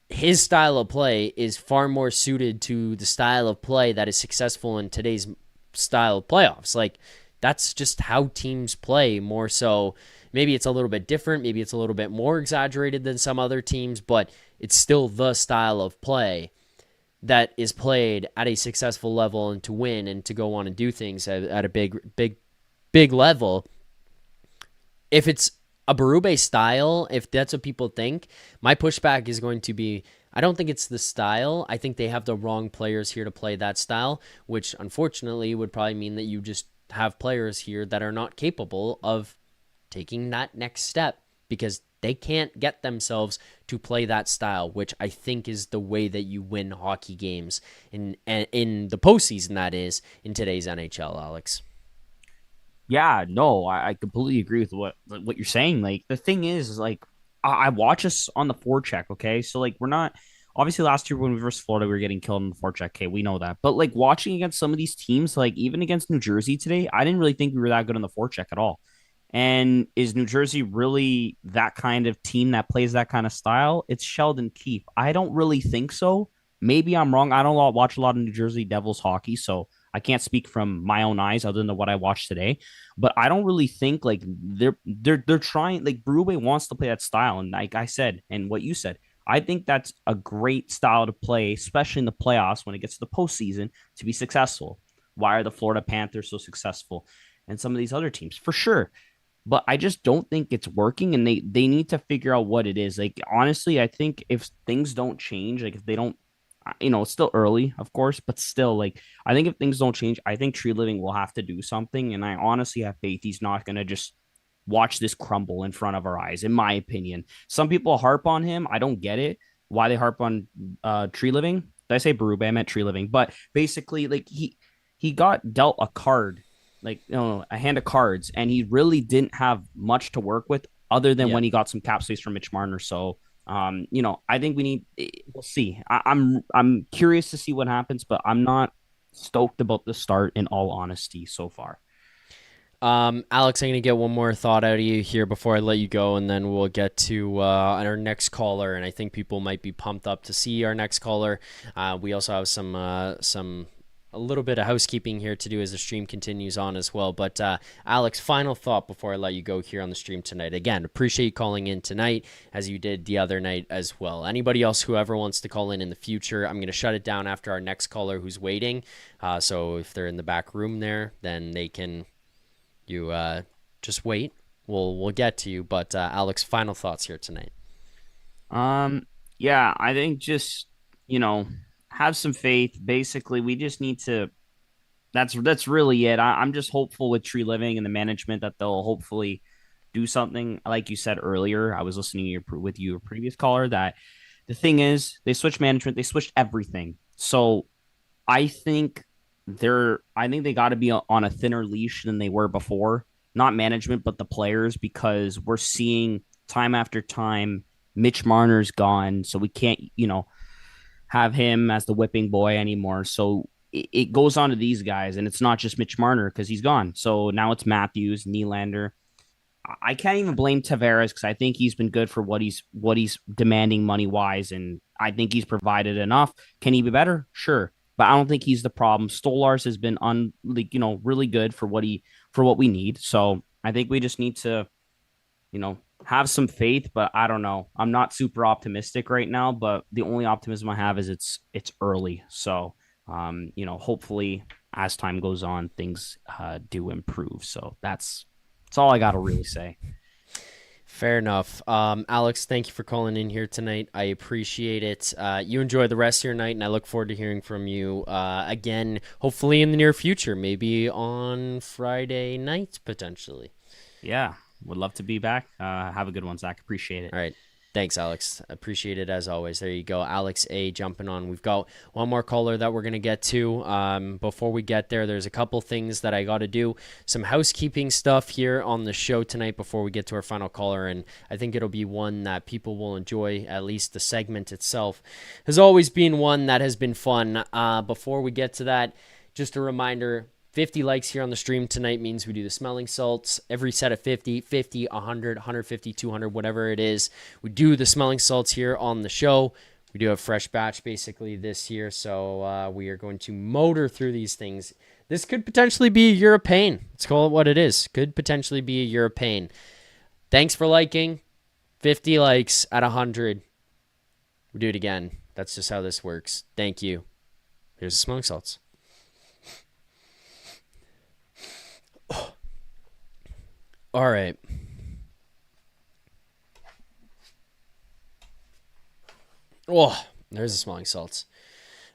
his style of play is far more suited to the style of play that is successful in today's style of playoffs. Like, that's just how teams play more so. Maybe it's a little bit different. Maybe it's a little bit more exaggerated than some other teams, but it's still the style of play that is played at a successful level and to win and to go on and do things at a big level. If it's a Berube style, if that's what people think, my pushback is going to be, I don't think it's the style. I think they have the wrong players here to play that style, which unfortunately would probably mean that you just have players here that are not capable of taking that next step because they can't get themselves to play that style, which I think is the way that you win hockey games in the postseason, that is, in today's NHL, Alex. Yeah, no, I completely agree with what you're saying. Like the thing is like I watch us on the forecheck, okay? So like we're not obviously last year when we versus Florida, we were getting killed on the forecheck. Okay, we know that. But like watching against some of these teams, like even against New Jersey today, I didn't really think we were that good on the forecheck at all. And is New Jersey really that kind of team that plays that kind of style? It's Sheldon Keefe. I don't really think so. Maybe I'm wrong. I don't watch a lot of New Jersey Devils hockey, so I can't speak from my own eyes other than what I watched today. But I don't really think like they're trying, like Berube wants to play that style. And like I said, and what you said, I think that's a great style to play, especially in the playoffs when it gets to the postseason to be successful. Why are the Florida Panthers so successful? And some of these other teams, for sure. But I just don't think it's working, and they need to figure out what it is. Like, honestly, I think if things don't change, like if they don't, it's still early, of course, but still, like, I think if things don't change, I think Tree Living will have to do something, and I honestly have faith he's not going to just watch this crumble in front of our eyes, in my opinion. Some people harp on him. I don't get it, why they harp on Tree Living. Did I say Berube? I meant Tree Living. But basically, like, he got dealt a card, like, a hand of cards, and he really didn't have much to work with other than when he got some cap space from Mitch Marner. So I think we need. We'll see. I'm curious to see what happens, but I'm not stoked about the start. In all honesty, so far. Alex, I'm going to get one more thought out of you here before I let you go, and then we'll get to our next caller, and I think people might be pumped up to see our next caller. We also have a little bit of housekeeping here to do as the stream continues on as well. But Alex, final thought before I let you go here on the stream tonight. Again, appreciate you calling in tonight as you did the other night as well. Anybody else, whoever wants to call in the future, I'm going to shut it down after our next caller who's waiting. So if they're in the back room there, then they can... You just wait. We'll get to you. But Alex, final thoughts here tonight. Yeah, I think just have some faith. Basically, we just need to. That's really it. I'm just hopeful with Tree Living and the management that they'll hopefully do something. Like you said earlier, I was listening with you, a previous caller. That the thing is, they switched management. They switched everything. So I think they got to be on a thinner leash than they were before. Not management, but the players, because we're seeing time after time, Mitch Marner's gone, so we can't, have him as the whipping boy anymore. So it goes on to these guys, and it's not just Mitch Marner because he's gone. So now it's Matthews, Nylander. I can't even blame Tavares because I think he's been good for what he's demanding money wise, and I think he's provided enough. Can he be better? Sure. But I don't think he's the problem. Stolarz has been really good for what we need. So I think we just need to, have some faith. But I don't know. I'm not super optimistic right now. But the only optimism I have is it's early. So hopefully as time goes on, things do improve. So that's all I got to really say. Fair enough. Alex, thank you for calling in here tonight. I appreciate it. You enjoy the rest of your night, and I look forward to hearing from you again, hopefully in the near future, maybe on Friday night, potentially. Yeah, would love to be back. Have a good one, Zach. Appreciate it. All right. Thanks, Alex. Appreciate it as always. There you go. Alex A jumping on. We've got one more caller that we're going to get to. Before we get there, there's a couple things that I got to do. Some housekeeping stuff here on the show tonight before we get to our final caller, and I think it'll be one that people will enjoy. At least the segment itself has always been one that has been fun. Before we get to that, just a reminder, 50 likes here on the stream tonight means we do the smelling salts. Every set of 50, 100, 150, 200, whatever it is. We do the smelling salts here on the show. We do a fresh batch basically this year, so we are going to motor through these things. This could potentially be a year of pain. Let's call it what it is. Could potentially be a year of pain. Thanks for liking. 50 likes at 100. We do it again. That's just how this works. Thank you. Here's the smelling salts. All right. Oh, there's the smelling salts.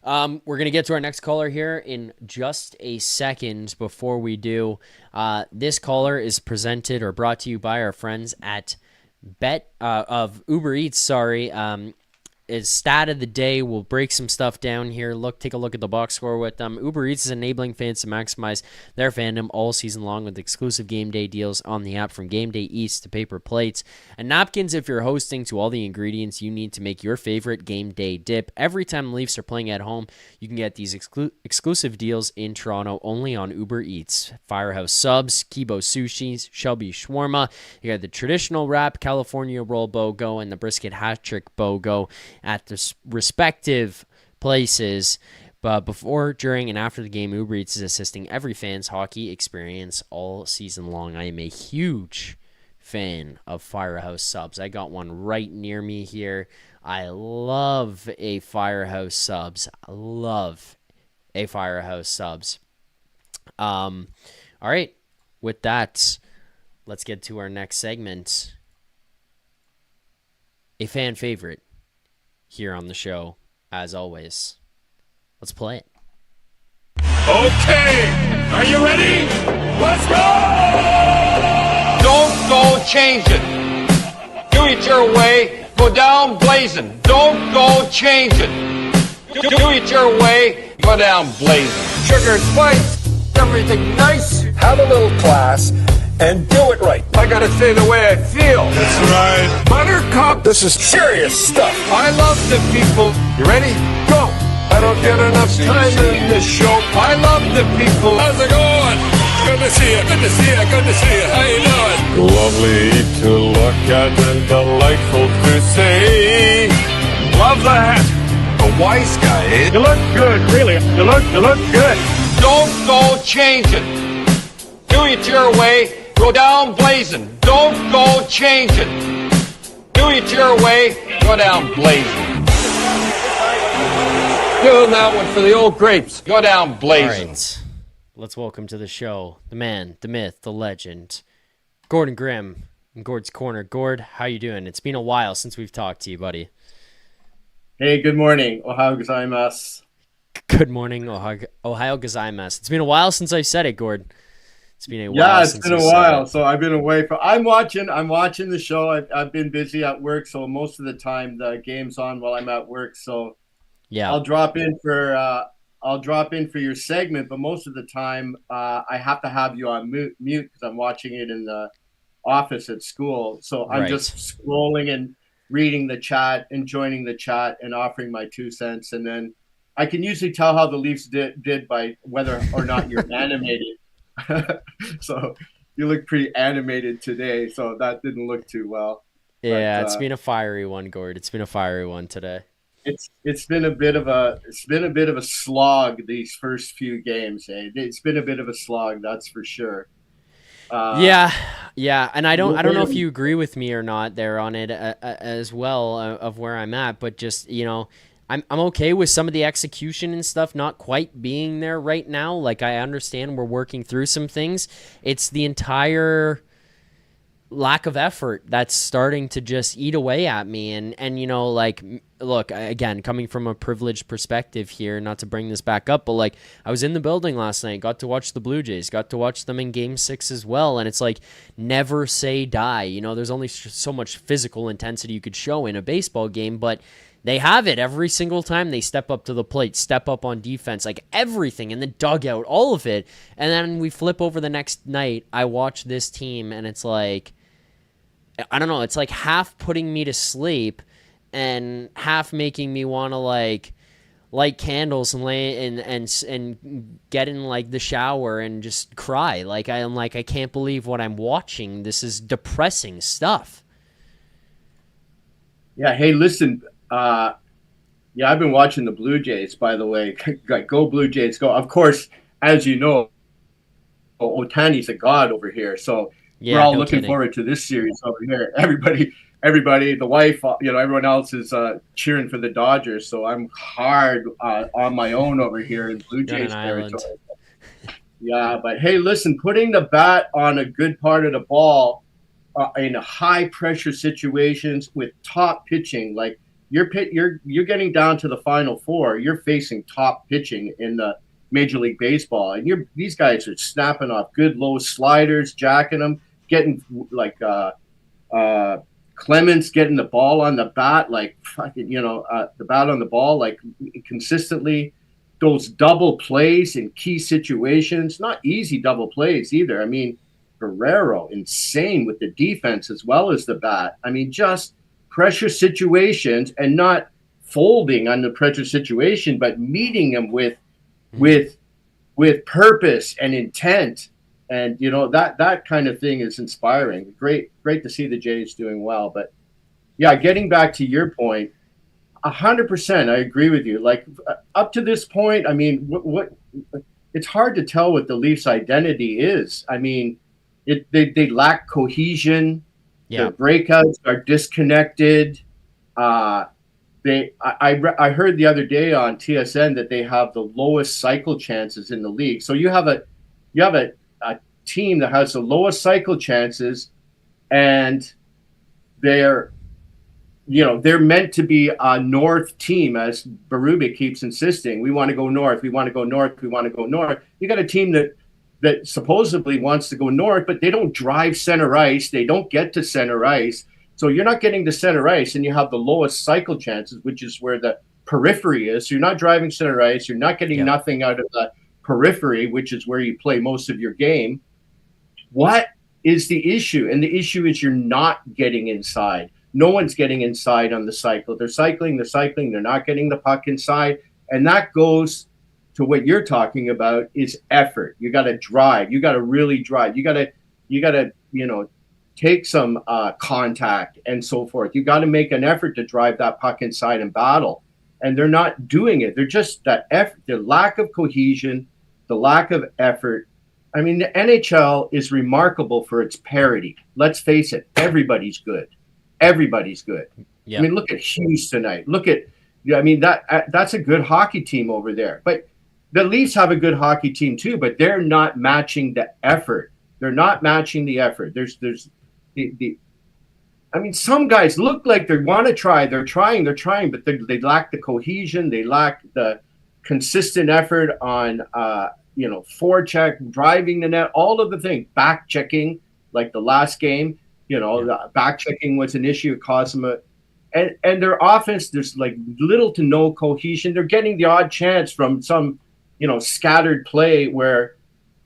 We're going to get to our next caller here in just a second. Before we do, this caller is presented or brought to you by our friends at of Uber Eats. Is stat of the day. We'll break some stuff down here. Take a look at the box score with them. Uber Eats is enabling fans to maximize their fandom all season long with exclusive game day deals on the app, from game day eats to paper plates and napkins if you're hosting, to all the ingredients you need to make your favorite game day dip. Every time the Leafs are playing at home, you can get these exclusive deals in Toronto only on Uber Eats. Firehouse Subs, Kibo Sushis, Shelby Shawarma. You got the traditional wrap, California Roll BOGO, and the Brisket Hat Trick BOGO at the respective places. But before, during, and after the game, Uber Eats is assisting every fan's hockey experience all season long. I am a huge fan of Firehouse Subs. I got one right near me here. I love a Firehouse Subs. All right. With that, let's get to our next segment. A fan favorite here on the show, as always. Let's play it. Okay, are you ready? Let's go! Don't go change it. Do it your way. Go down blazing. Don't go change it. Do it your way. Go down blazing. Sugar, spice, everything nice. Have a little class. and do it right. I gotta say the way I feel. That's right. Buttercup, this is serious stuff. I love the people. You ready? Go. I don't get enough time in this show. I love the people. How's it going? Good to see you. Good to see you. Good to see you. How you doing? Lovely to look at and delightful to see. Love the hat. A wise guy, eh? You look good, really. You look good. Don't go changing. Do it your way. Go down blazing. Don't go changing. Do it your way. Go down blazing. Doing that one for the old grapes. Go down blazing. All right. Let's welcome to the show the man, the myth, the legend, Gordon Grimm in Gord's Corner. Gord, how you doing? It's been a while since we've talked to you, buddy. Hey, good morning. Ohio gozaimasu. Good morning, Ohio gozaimasu. It's been a while since I said it, Gord. It's been a while. Yeah, it's since been a you said while. it. So I've been away from. I'm watching the show. I've been busy at work, so most of the time the game's on while I'm at work. So Yeah. I'll drop in for your segment, but most of the time I have to have you on mute because I'm watching it in the office at school. So I'm Right. just scrolling and reading the chat and joining the chat and offering my 2 cents, and then I can usually tell how the Leafs did by whether or not you're animated. So you look pretty animated today, so that didn't look too well. Yeah, But, it's been a fiery one, Gord. It's been a fiery one today. It's been a bit of a slog these first few games. Eh? It's been a bit of a slog, that's for sure. Yeah, and I don't know if you agree with me or not there on it as well of where I'm at, but just I'm okay with some of the execution and stuff not quite being there right now. Like I understand we're working through some things. It's the entire lack of effort that's starting to just eat away at me, and like, look, again, coming from a privileged perspective here, not to bring this back up, but like I was in the building last night, got to watch the Blue Jays, got to watch them in Game 6 as well, and it's like never say die. There's only so much physical intensity you could show in a baseball game, but they have it every single time they step up to the plate, step up on defense, like everything in the dugout, all of it. And then we flip over the next night, I watch this team, and it's like, I don't know, it's like half putting me to sleep and half making me want to like light candles and lay and get in like the shower and just cry. Like I'm like, I can't believe what I'm watching. This is depressing stuff. Yeah. Hey, listen. I've been watching the Blue Jays. By the way, go Blue Jays, go! Of course, as you know, Ohtani's a god over here. So. Yeah, we're all no looking kidding. forward to this series over here. Everybody, the wife, everyone else is cheering for the Dodgers. So I'm hard on my own over here in Blue You're on Jays an territory. island. Yeah, but hey, listen, putting the bat on a good part of the ball in high pressure situations with top pitching, like you're getting down to the Final Four, you're facing top pitching in the Major League Baseball, and these guys are snapping off good low sliders, jacking them, getting like Clemens getting the ball on the bat, like fucking, the bat on the ball, like consistently. Those double plays in key situations, not easy double plays either. I mean, Guerrero, insane with the defense as well as the bat. I mean, just pressure situations and not folding on the pressure situation, but meeting them with purpose and intent, and that kind of thing is inspiring. Great to see the Jays doing well. But yeah, getting back to your point, 100%, I agree with you. Like up to this point, I mean, what it's hard to tell what the Leafs' identity is. I mean, they lack cohesion. Yeah. Their breakouts are disconnected. I heard the other day on TSN that they have the lowest cycle chances in the league. So you have a team that has the lowest cycle chances, and they're meant to be a north team, as Berube keeps insisting. We want to go north. We want to go north. We want to go north. You got a team that supposedly wants to go north, but they don't drive center ice. They don't get to center ice. So you're not getting to center ice, and you have the lowest cycle chances, which is where the periphery is. So you're not driving center ice. You're not getting nothing out of the periphery, which is where you play most of your game. What is the issue. And the issue is you're not getting inside. No one's getting inside on the cycle. They're cycling. They're not getting the puck inside. And that goes to what you're talking about is effort. You got to drive. You got to really drive. You got to, take some contact and so forth. You got to make an effort to drive that puck inside and battle. And they're not doing it. They're just that effort, the lack of cohesion, the lack of effort. I mean, the NHL is remarkable for its parity. Let's face it. Everybody's good. Everybody's good. Yeah. I mean, look at Hughes tonight. That's a good hockey team over there. But the Leafs have a good hockey team too, but they're not matching the effort. They're not matching the effort. Some guys look like they want to try. They're trying, but they lack the cohesion. They lack the consistent effort on, forecheck, driving the net, all of the things, back checking, like the last game. The back checking was an issue. It caused them and their offense, there's like little to no cohesion. They're getting the odd chance from some, scattered play where,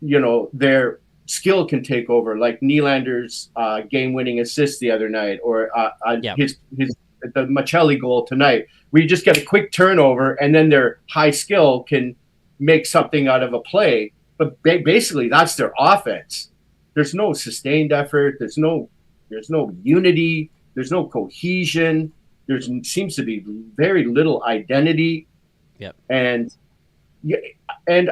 their skill can take over, like Nylander's game-winning assist the other night, or the Machelli goal tonight, where you just get a quick turnover and then their high skill can make something out of a play. But basically, that's their offense. There's no sustained effort. There's no unity. There's no cohesion. There seems to be very little identity. Yep. And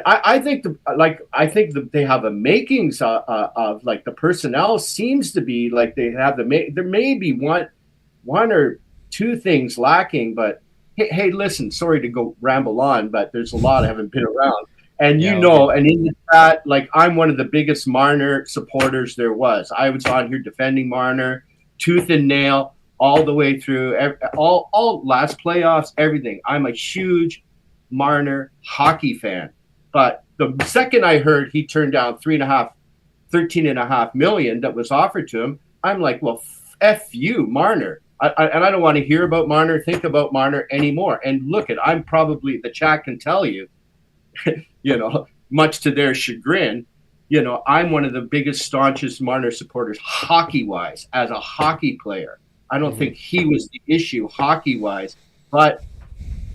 I think that they have a makings of like the personnel seems to be like they have there may be one or two things lacking, but hey, listen, sorry to go ramble on, but there's a lot I haven't been around. And and in the chat, like I'm one of the biggest Marner supporters there was. I was on here defending Marner, tooth and nail, all the way through, all last playoffs, everything. I'm a huge Marner hockey fan. But the second I heard he turned down $13.5 million that was offered to him, I'm like, well, F you, Marner. And I don't want to hear about Marner, think about Marner anymore. And look, I'm probably, the chat can tell you, much to their chagrin, I'm one of the biggest, staunchest Marner supporters hockey-wise as a hockey player. I don't think he was the issue hockey-wise, but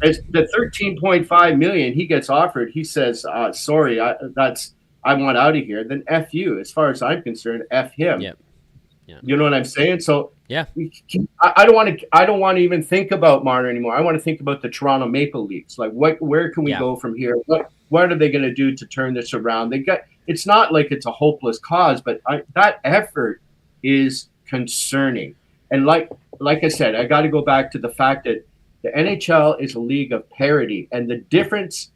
as the $13.5 million he gets offered, he says, sorry, I want out of here. Then F you. As far as I'm concerned, F him. Yep. Yeah. You know what I'm saying? So yeah, I don't want to even think about Marner anymore. I want to think about the Toronto Maple Leafs. Like where can we go from here? What are they going to do to turn this around? It's not like it's a hopeless cause, but that effort is concerning. And like I said, I got to go back to the fact that the NHL is a league of parity, and the difference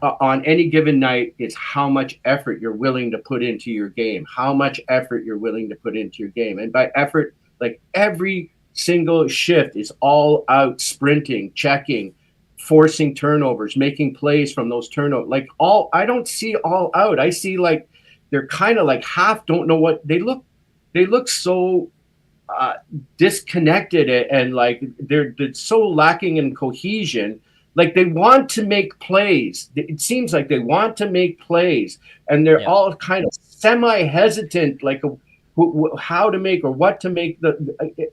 on any given night is how much effort you're willing to put into your game, how much effort you're willing to put into your game. And by effort, like every single shift is all out sprinting, checking, forcing turnovers, making plays from those turnovers. I don't see all out. I see like they're kind of like half don't know what they look. They look so disconnected and like they're so lacking in cohesion. Like they want to make plays. It seems like they want to make plays, and they're all kind of semi-hesitant, like how to make or what to make.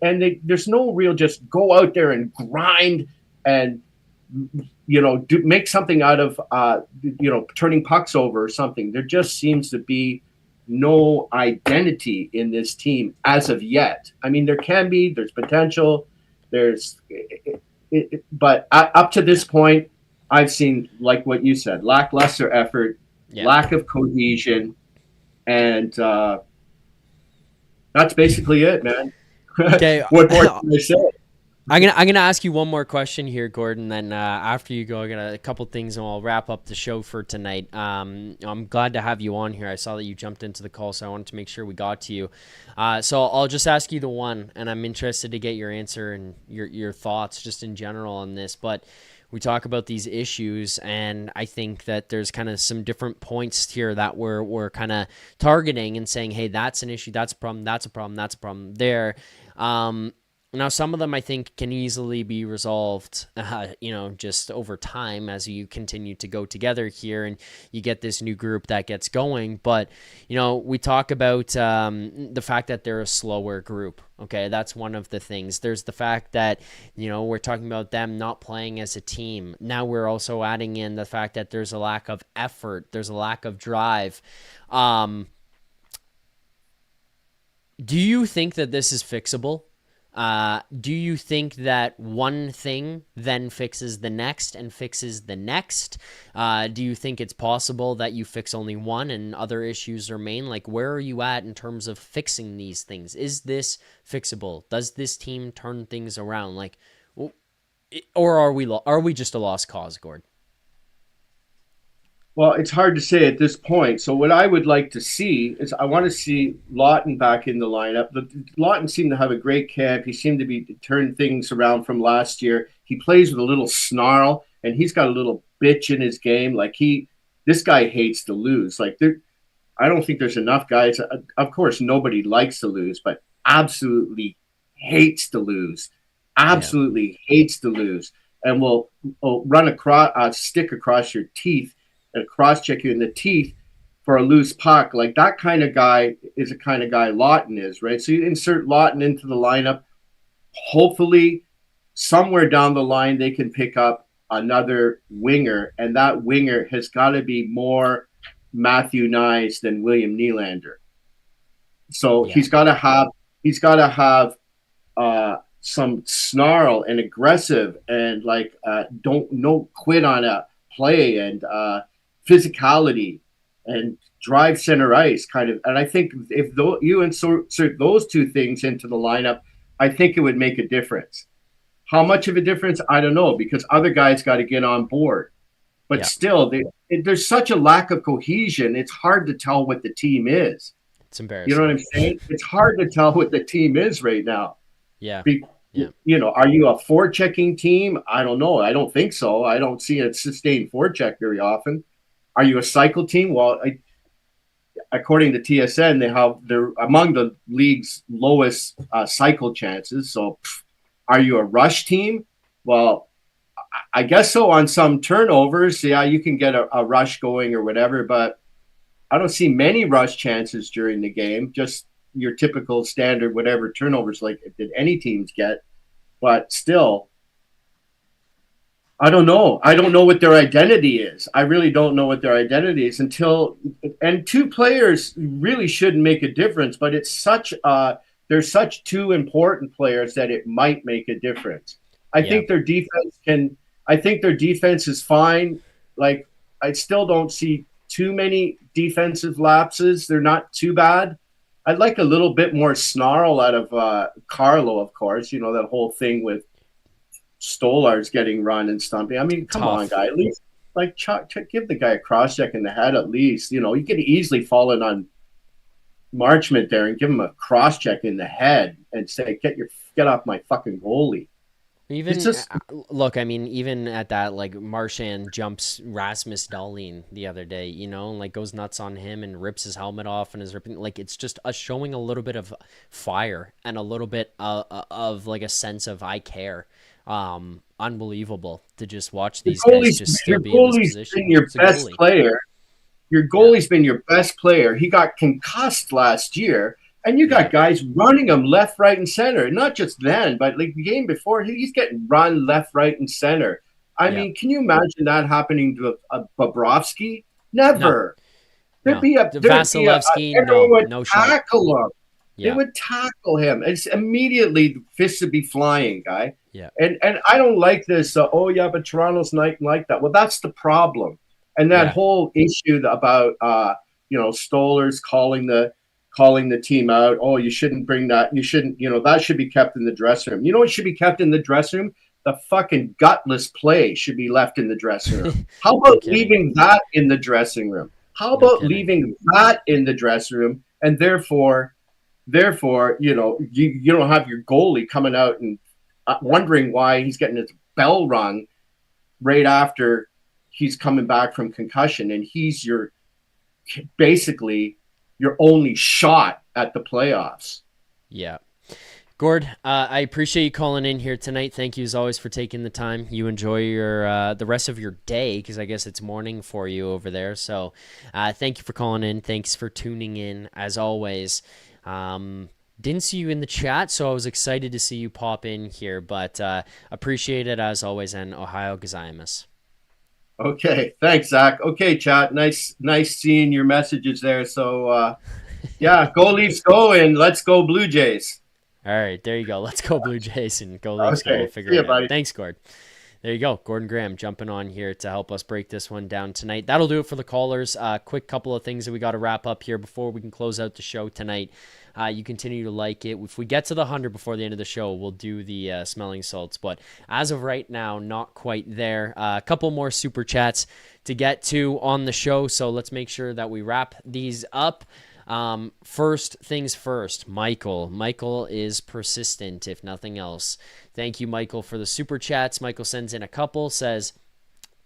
There's no real just go out there and grind and make something out of turning pucks over or something. There just seems to be no identity in this team as of yet. I mean, there's potential. But up to this point, I've seen, like what you said, lackluster effort, lack of cohesion, and that's basically it, man. Okay. What more can I say? I'm gonna ask you one more question here, Gordon. Then after you go, I got a couple things, and I'll wrap up the show for tonight. I'm glad to have you on here. I saw that you jumped into the call, so I wanted to make sure we got to you. So I'll just ask you the one, and I'm interested to get your answer and your thoughts just in general on this. But we talk about these issues, and I think that there's kind of some different points here that we're kind of targeting and saying, hey, that's an issue, that's a problem, that's a problem, that's a problem there. Now, some of them I think can easily be resolved, just over time as you continue to go together here and you get this new group that gets going. But, we talk about the fact that they're a slower group. Okay, that's one of the things. There's the fact that, we're talking about them not playing as a team. Now we're also adding in the fact that there's a lack of effort. There's a lack of drive. Do you think that this is fixable? Do you think that one thing then fixes the next and fixes the next? Do you think it's possible that you fix only one and other issues remain? Like, where are you at in terms of fixing these things? Is this fixable? Does this team turn things around? Like, or are we just a lost cause, Gord? Well, it's hard to say at this point. So what I would like to see is I want to see Lawton back in the lineup. Lawton seemed to have a great camp. He seemed to be turned things around from last year. He plays with a little snarl, and he's got a little bitch in his game. Like this guy hates to lose. Like I don't think there's enough guys. Of course, nobody likes to lose, but absolutely hates to lose. Absolutely hates to lose, and will run a stick across your teeth and cross-check you in the teeth for a loose puck. Like that kind of guy is the kind of guy Lawton is, right? So you insert Lawton into the lineup. Hopefully, somewhere down the line, they can pick up another winger, and that winger has got to be more Matthew Nyes than William Nylander. So he's got to have some snarl and aggressive and don't quit on a play and physicality and drive center ice kind of. And I think if you insert those two things into the lineup, I think it would make a difference. How much of a difference? I don't know, because other guys got to get on board. But still, there's such a lack of cohesion. It's hard to tell what the team is. It's embarrassing. You know what I'm saying? It's hard to tell what the team is right now. Yeah. Are you a forechecking team? I don't know. I don't think so. I don't see a sustained forecheck very often. Are you a cycle team? Well, according to TSN, they're among the league's lowest cycle chances. So, are you a rush team? Well, I guess so. On some turnovers, you can get a rush going or whatever, but I don't see many rush chances during the game. Just your typical standard whatever turnovers like did any teams get. But still, I don't know. I don't know what their identity is. I really don't know what their identity is and two players really shouldn't make a difference, but they're such two important players that it might make a difference. I think their defense is fine. Like, I still don't see too many defensive lapses. They're not too bad. I'd like a little bit more snarl out of Carlo, of course. That whole thing with Stolarz getting run and stumping. I mean, come on, guy. At least, give the guy a cross-check in the head at least. You could easily fall in on Marchment there and give him a cross-check in the head and say, get off my fucking goalie. Even look, I mean, even at that, like, Marchand jumps Rasmus Dahlin the other day, goes nuts on him and rips his helmet off and is ripping. Like, it's just showing a little bit of fire and a little bit of like a sense of I care. Unbelievable to just watch these guys just still be in this position. Been your best player. Your goalie's been your best player. He got concussed last year. And you got guys running him left, right, and center. Not just then, but like the game before, he's getting run left, right, and center. I mean, can you imagine that happening to a Bobrovsky? Never. There'd be Vasilevsky, everyone would no tackle him. Yeah. They would tackle him. It's immediately the fists would be flying, guy. Yeah. And I don't like this. But Toronto's not like that. Well, that's the problem. And that whole issue about Stolarz calling the team out. Oh, you shouldn't bring that. You shouldn't, that should be kept in the dressing room. You know what should be kept in the dressing room? The fucking gutless play should be left in the dressing room. How about leaving that in the dressing room? How about leaving that in the dressing room? And therefore, you don't have your goalie coming out and wondering why he's getting his bell rung right after he's coming back from concussion. And he's basically your only shot at the playoffs. Yeah. Gord, I appreciate you calling in here tonight. Thank you as always for taking the time. You enjoy your the rest of your day, because I guess it's morning for you over there. So thank you for calling in. Thanks for tuning in as always. Didn't see you in the chat, so I was excited to see you pop in here, but appreciate it as always, and Ohio gozaimasu. Okay, thanks, Zach. Okay, chat. Nice seeing your messages there. So, yeah, go Leafs, go, and let's go Blue Jays. All right, there you go. Let's go Blue Jays and go Leafs. Okay, We'll figure see ya, it out. buddy. Thanks, Gord. There you go. Gordon Graham jumping on here to help us break this one down tonight. That'll do it for the callers. Quick couple of things that we got to wrap up here before we can close out the show tonight. You continue to like it. If we get to the 100 before the end of the show, we'll do the smelling salts. But as of right now, not quite there. A couple more super chats to get to on the show, so let's make sure that we wrap these up. First things first, Michael. Michael is persistent, if nothing else. Thank you, Michael, for the super chats. Michael sends in a couple, says,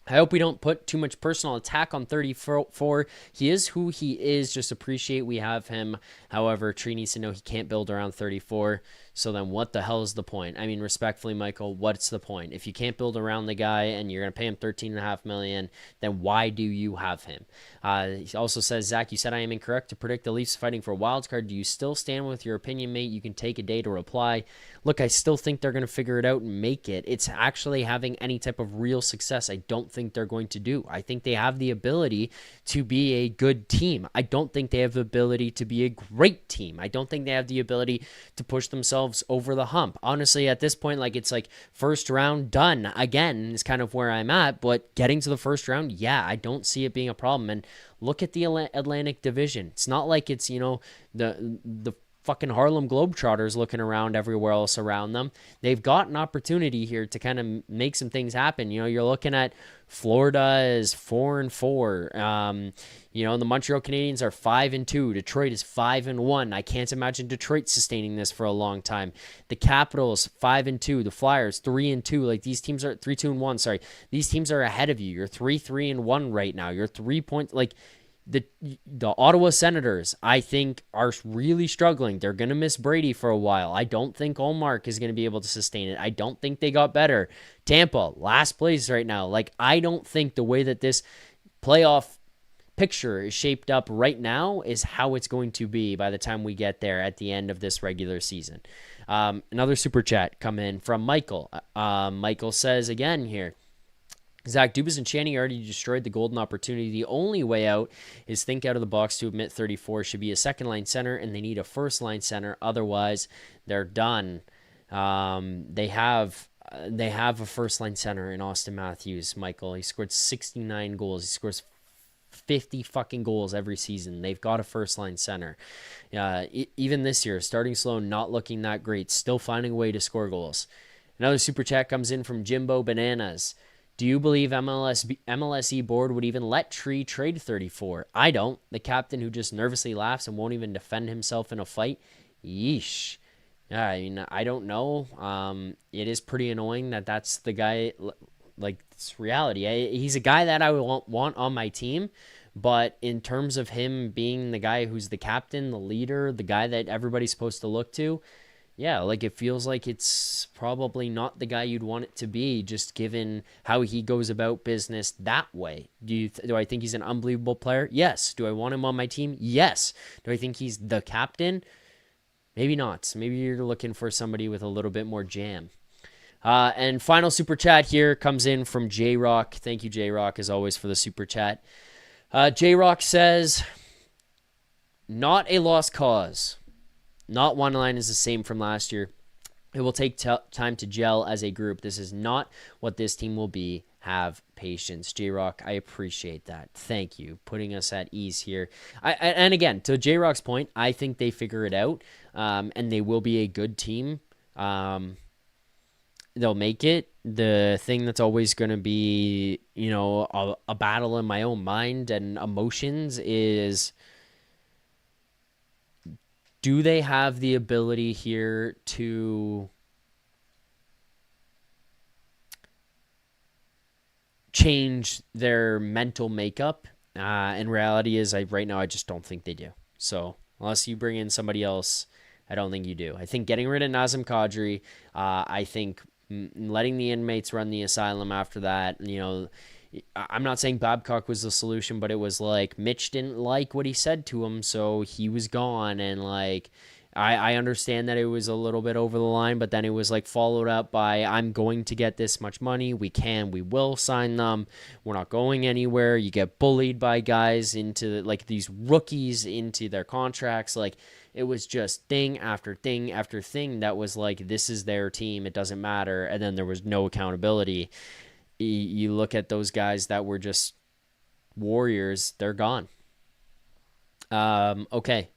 I hope we don't put too much personal attack on 34. He is who he is. Just appreciate we have him. However, Tree needs to know he can't build around 34. So then what the hell is the point? I mean, respectfully, Michael, what's the point? If you can't build around the guy and you're going to pay him $13.5 million, then why do you have him? He also says, Zach, you said I am incorrect to predict the Leafs fighting for a wild card. Do you still stand with your opinion, mate? You can take a day to reply. Look, I still think they're going to figure it out and make it. It's actually having any type of real success I don't think they're going to do. I think they have the ability to be a good team. I don't think they have the ability to be a great team. I don't think they have the ability to push themselves over the hump. Honestly, at this point, like, it's like first round done again is kind of where I'm at, but getting to the first round, yeah, I don't see it being a problem. And look at the Atlantic Division. It's not like it's, the fucking Harlem Globetrotters looking around everywhere else around them. They've got an opportunity here to kind of make some things happen. You're looking at Florida is 4-4. The Montreal Canadiens are 5-2. Detroit is 5-1. I can't imagine Detroit sustaining this for a long time. The Capitals 5-2. The Flyers 3-2. Like, these teams are 3-2-1. Sorry, these teams are ahead of you. You're 3-3-1 right now. You're 3 points. Like, the Ottawa Senators, I think, are really struggling. They're going to miss Brady for a while. I don't think Ullmark is going to be able to sustain it. I don't think they got better. Tampa, last place right now. Like, I don't think the way that this playoff picture is shaped up right now is how it's going to be by the time we get there at the end of this regular season. Another super chat come in from Michael. Michael says again here, Zach, Dubas and Channing already destroyed the golden opportunity. The only way out is think out of the box to admit 34 should be a second-line center, and they need a first-line center. Otherwise, they're done. They have a first-line center in Auston Matthews, Michael. He scored 69 goals. He scores 50 fucking goals every season. They've got a first-line center. Even this year, starting slow, not looking that great, still finding a way to score goals. Another super chat comes in from Jimbo Bananas. Do you believe MLSE board would even let Tree trade 34? I don't. The captain who just nervously laughs and won't even defend himself in a fight? Yeesh. Yeah, I mean, I don't know. It is pretty annoying that that's the guy. Like, it's reality. He's a guy that I would want on my team, but in terms of him being the guy who's the captain, the leader, the guy that everybody's supposed to look to, yeah, like, it feels like it's probably not the guy you'd want it to be, just given how he goes about business that way. Do I think he's an unbelievable player? Yes. Do I want him on my team? Yes. Do I think he's the captain? Maybe not. Maybe you're looking for somebody with a little bit more jam. And final super chat here comes in from J-Rock. Thank you, J-Rock, as always, for the super chat. J-Rock says, not a lost cause. Not one line is the same from last year. It will take time to gel as a group. This is not what this team will be. Have patience. J-Rock, I appreciate that. Thank you. Putting us at ease here. And again, to J-Rock's point, I think they figure it out, and they will be a good team. They'll make it. The thing that's always going to be, a battle in my own mind and emotions is, do they have the ability here to change their mental makeup? And reality is, right now, I just don't think they do. So unless you bring in somebody else, I don't think you do. I think getting rid of Nazem Kadri, I think letting the inmates run the asylum after that, I'm not saying Babcock was the solution, but it was like Mitch didn't like what he said to him, so he was gone. And like, I understand that it was a little bit over the line, but then it was like followed up by, I'm going to get this much money. We will sign them. We're not going anywhere. You get bullied by guys into like these rookies into their contracts. Like, it was just thing after thing after thing that was like, this is their team. It doesn't matter. And then there was no accountability. You look at those guys that were just warriors, they're gone. Okay.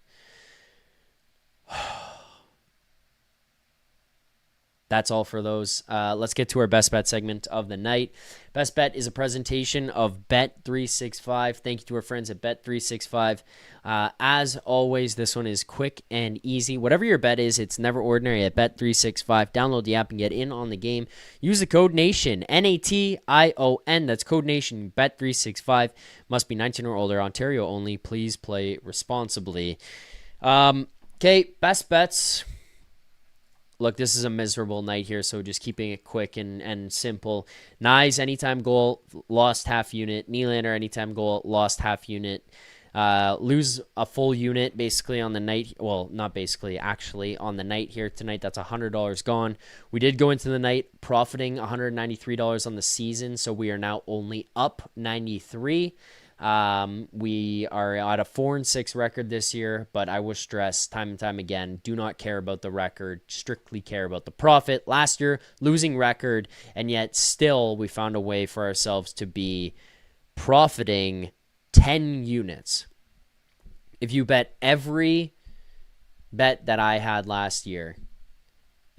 That's all for those. Let's get to our best bet segment of the night. Best bet is a presentation of Bet365. Thank you to our friends at Bet365. As always, this one is quick and easy. Whatever your bet is, it's never ordinary at Bet365. Download the app and get in on the game. Use the code NATION, NATION. That's code NATION, Bet365. Must be 19 or older, Ontario only. Please play responsibly. Okay, best bets. Look, this is a miserable night here, so just keeping it quick and simple. Nyes, anytime goal, lost half unit. Nylander, anytime goal, lost half unit. Lose a full unit basically on the night. Well, not basically, actually on the night here tonight. That's $100 gone. We did go into the night profiting $193 on the season, so we are now only up 93. We are at a 4-6 record this year, but I will stress time and time again, do not care about the record, strictly care about the profit. Last year, losing record, and yet still we found a way for ourselves to be profiting 10 units. If you bet every bet that I had last year,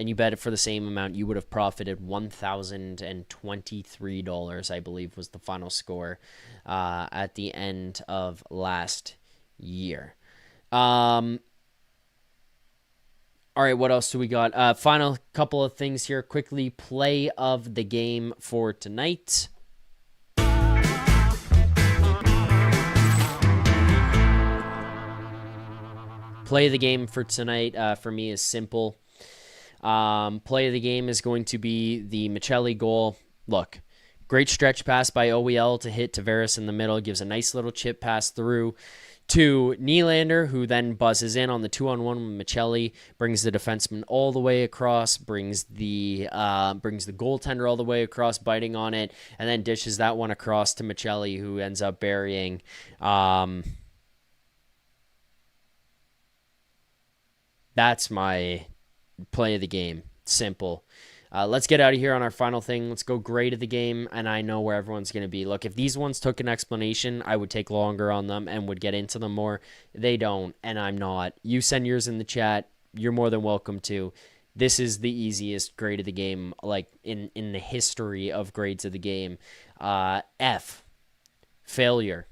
and you bet it for the same amount, you would have profited $1,023, I believe was the final score at the end of last year. All right, what else do we got? Final couple of things here quickly. Play of the game for tonight. Play of the game for tonight for me is simple. Play of the game is going to be the Michelli goal. Look, great stretch pass by OEL to hit Tavares in the middle. Gives a nice little chip pass through to Nylander, who then buzzes in on the 2-on-1 with Michelli, brings the defenseman all the way across, brings the goaltender all the way across, biting on it, and then dishes that one across to Michelli, who ends up burying. That's my play of the game. Simple. Let's get out of here on our final thing. Let's go grade of the game, and I know where everyone's going to be. Look, if these ones took an explanation, I would take longer on them and would get into them more. They don't, and I'm not. You send yours in the chat. You're more than welcome to. This is the easiest grade of the game, like in the history of grades of the game. F, failure.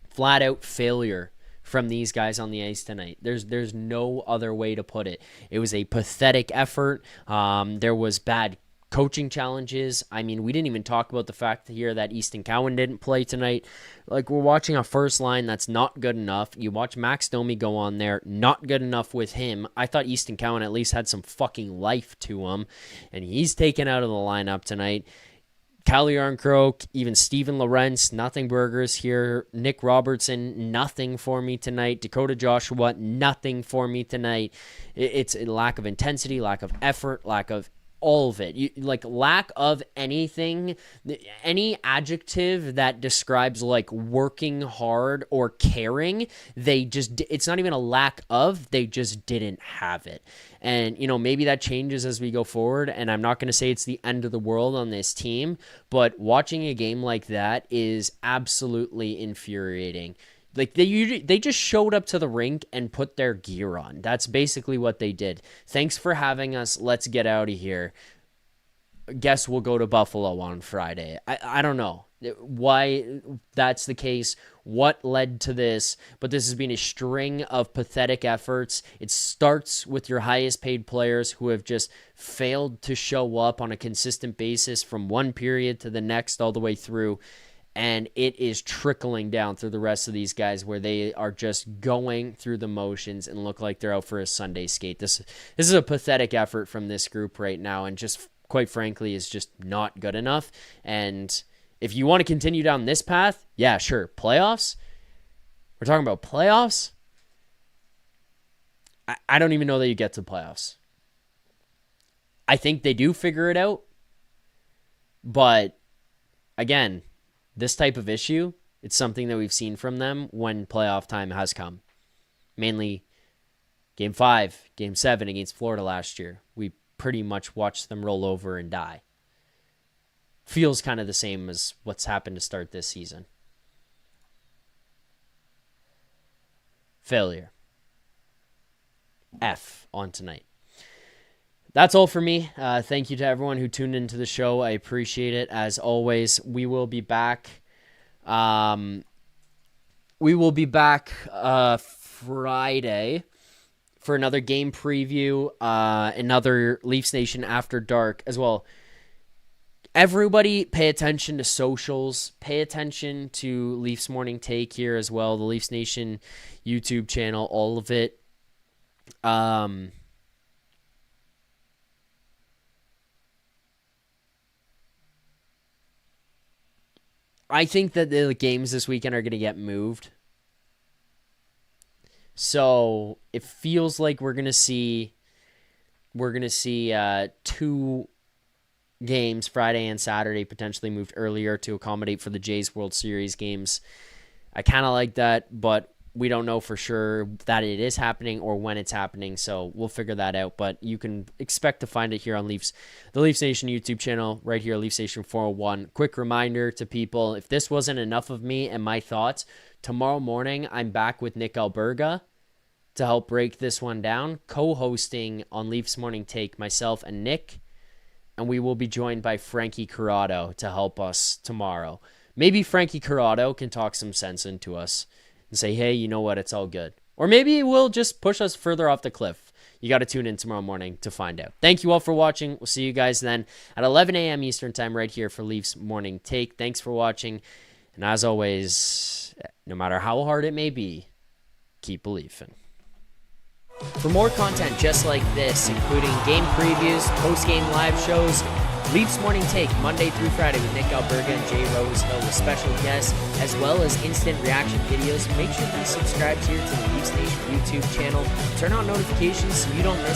Flat out failure from these guys on the ice tonight. There's no other way to put it. It was a pathetic effort. There was bad coaching challenges. I mean, we didn't even talk about the fact here that Easton Cowan didn't play tonight. Like, we're watching a first line that's not good enough. You watch Max Domi go on there, not good enough with him. I thought Easton Cowan at least had some fucking life to him, and he's taken out of the lineup tonight. Calle Yarncroke, even Steven Lorentz, nothing burgers here. Nick Robertson, nothing for me tonight. Dakota Joshua, nothing for me tonight. It's a lack of intensity, lack of effort, lack of all of it. Lack of anything, any adjective that describes like working hard or caring, it's not even a lack of, they just didn't have it. And, maybe that changes as we go forward, and I'm not going to say it's the end of the world on this team, but watching a game like that is absolutely infuriating. Like, they just showed up to the rink and put their gear on. That's basically what they did. Thanks for having us. Let's get out of here. Guess we'll go to Buffalo on Friday. I don't know why that's the case, what led to this, but this has been a string of pathetic efforts. It starts with your highest paid players who have just failed to show up on a consistent basis from one period to the next all the way through. And it is trickling down through the rest of these guys where they are just going through the motions and look like they're out for a Sunday skate. This is a pathetic effort from this group right now, and just quite frankly is just not good enough. And if you want to continue down this path, yeah, sure. Playoffs? We're talking about playoffs? I don't even know that you get to playoffs. I think they do figure it out. But again, this type of issue, it's something that we've seen from them when playoff time has come. Mainly Game 5, Game 7 against Florida last year. We pretty much watched them roll over and die. Feels kind of the same as what's happened to start this season. Failure. F on tonight. That's all for me. Thank you to everyone who tuned into the show. I appreciate it. As always, we will be back. Friday for another game preview, another Leafs Nation After Dark as well. Everybody pay attention to socials. Pay attention to Leafs Morning Take here as well. The Leafs Nation YouTube channel, all of it. I think that the games this weekend are going to get moved. So it feels like we're going to see 2 games, Friday and Saturday, potentially moved earlier to accommodate for the Jays World Series games. I kind of like that, but we don't know for sure that it is happening or when it's happening, so we'll figure that out. But you can expect to find it here on the Leafs Nation YouTube channel, right here, Leafs Nation 401. Quick reminder to people, if this wasn't enough of me and my thoughts, tomorrow morning I'm back with Nick Alberga to help break this one down, co-hosting on Leafs Morning Take, myself and Nick, and we will be joined by Frankie Corrado to help us tomorrow. Maybe Frankie Corrado can talk some sense into us and say, hey, you know what, it's all good. Or maybe it will just push us further off the cliff. You got to tune in tomorrow morning to find out. Thank you all for watching. We'll see you guys then at 11 a.m. Eastern Time right here for Leafs Morning Take. Thanks for watching. And as always, no matter how hard it may be, keep believing. For more content just like this, including game previews, post-game live shows, Leafs Morning Take, Monday through Friday with Nick Alberga and Jay Rosehill with special guests, as well as instant reaction videos. Make sure to subscribe here to the Leafs Nation YouTube channel. Turn on notifications so you don't miss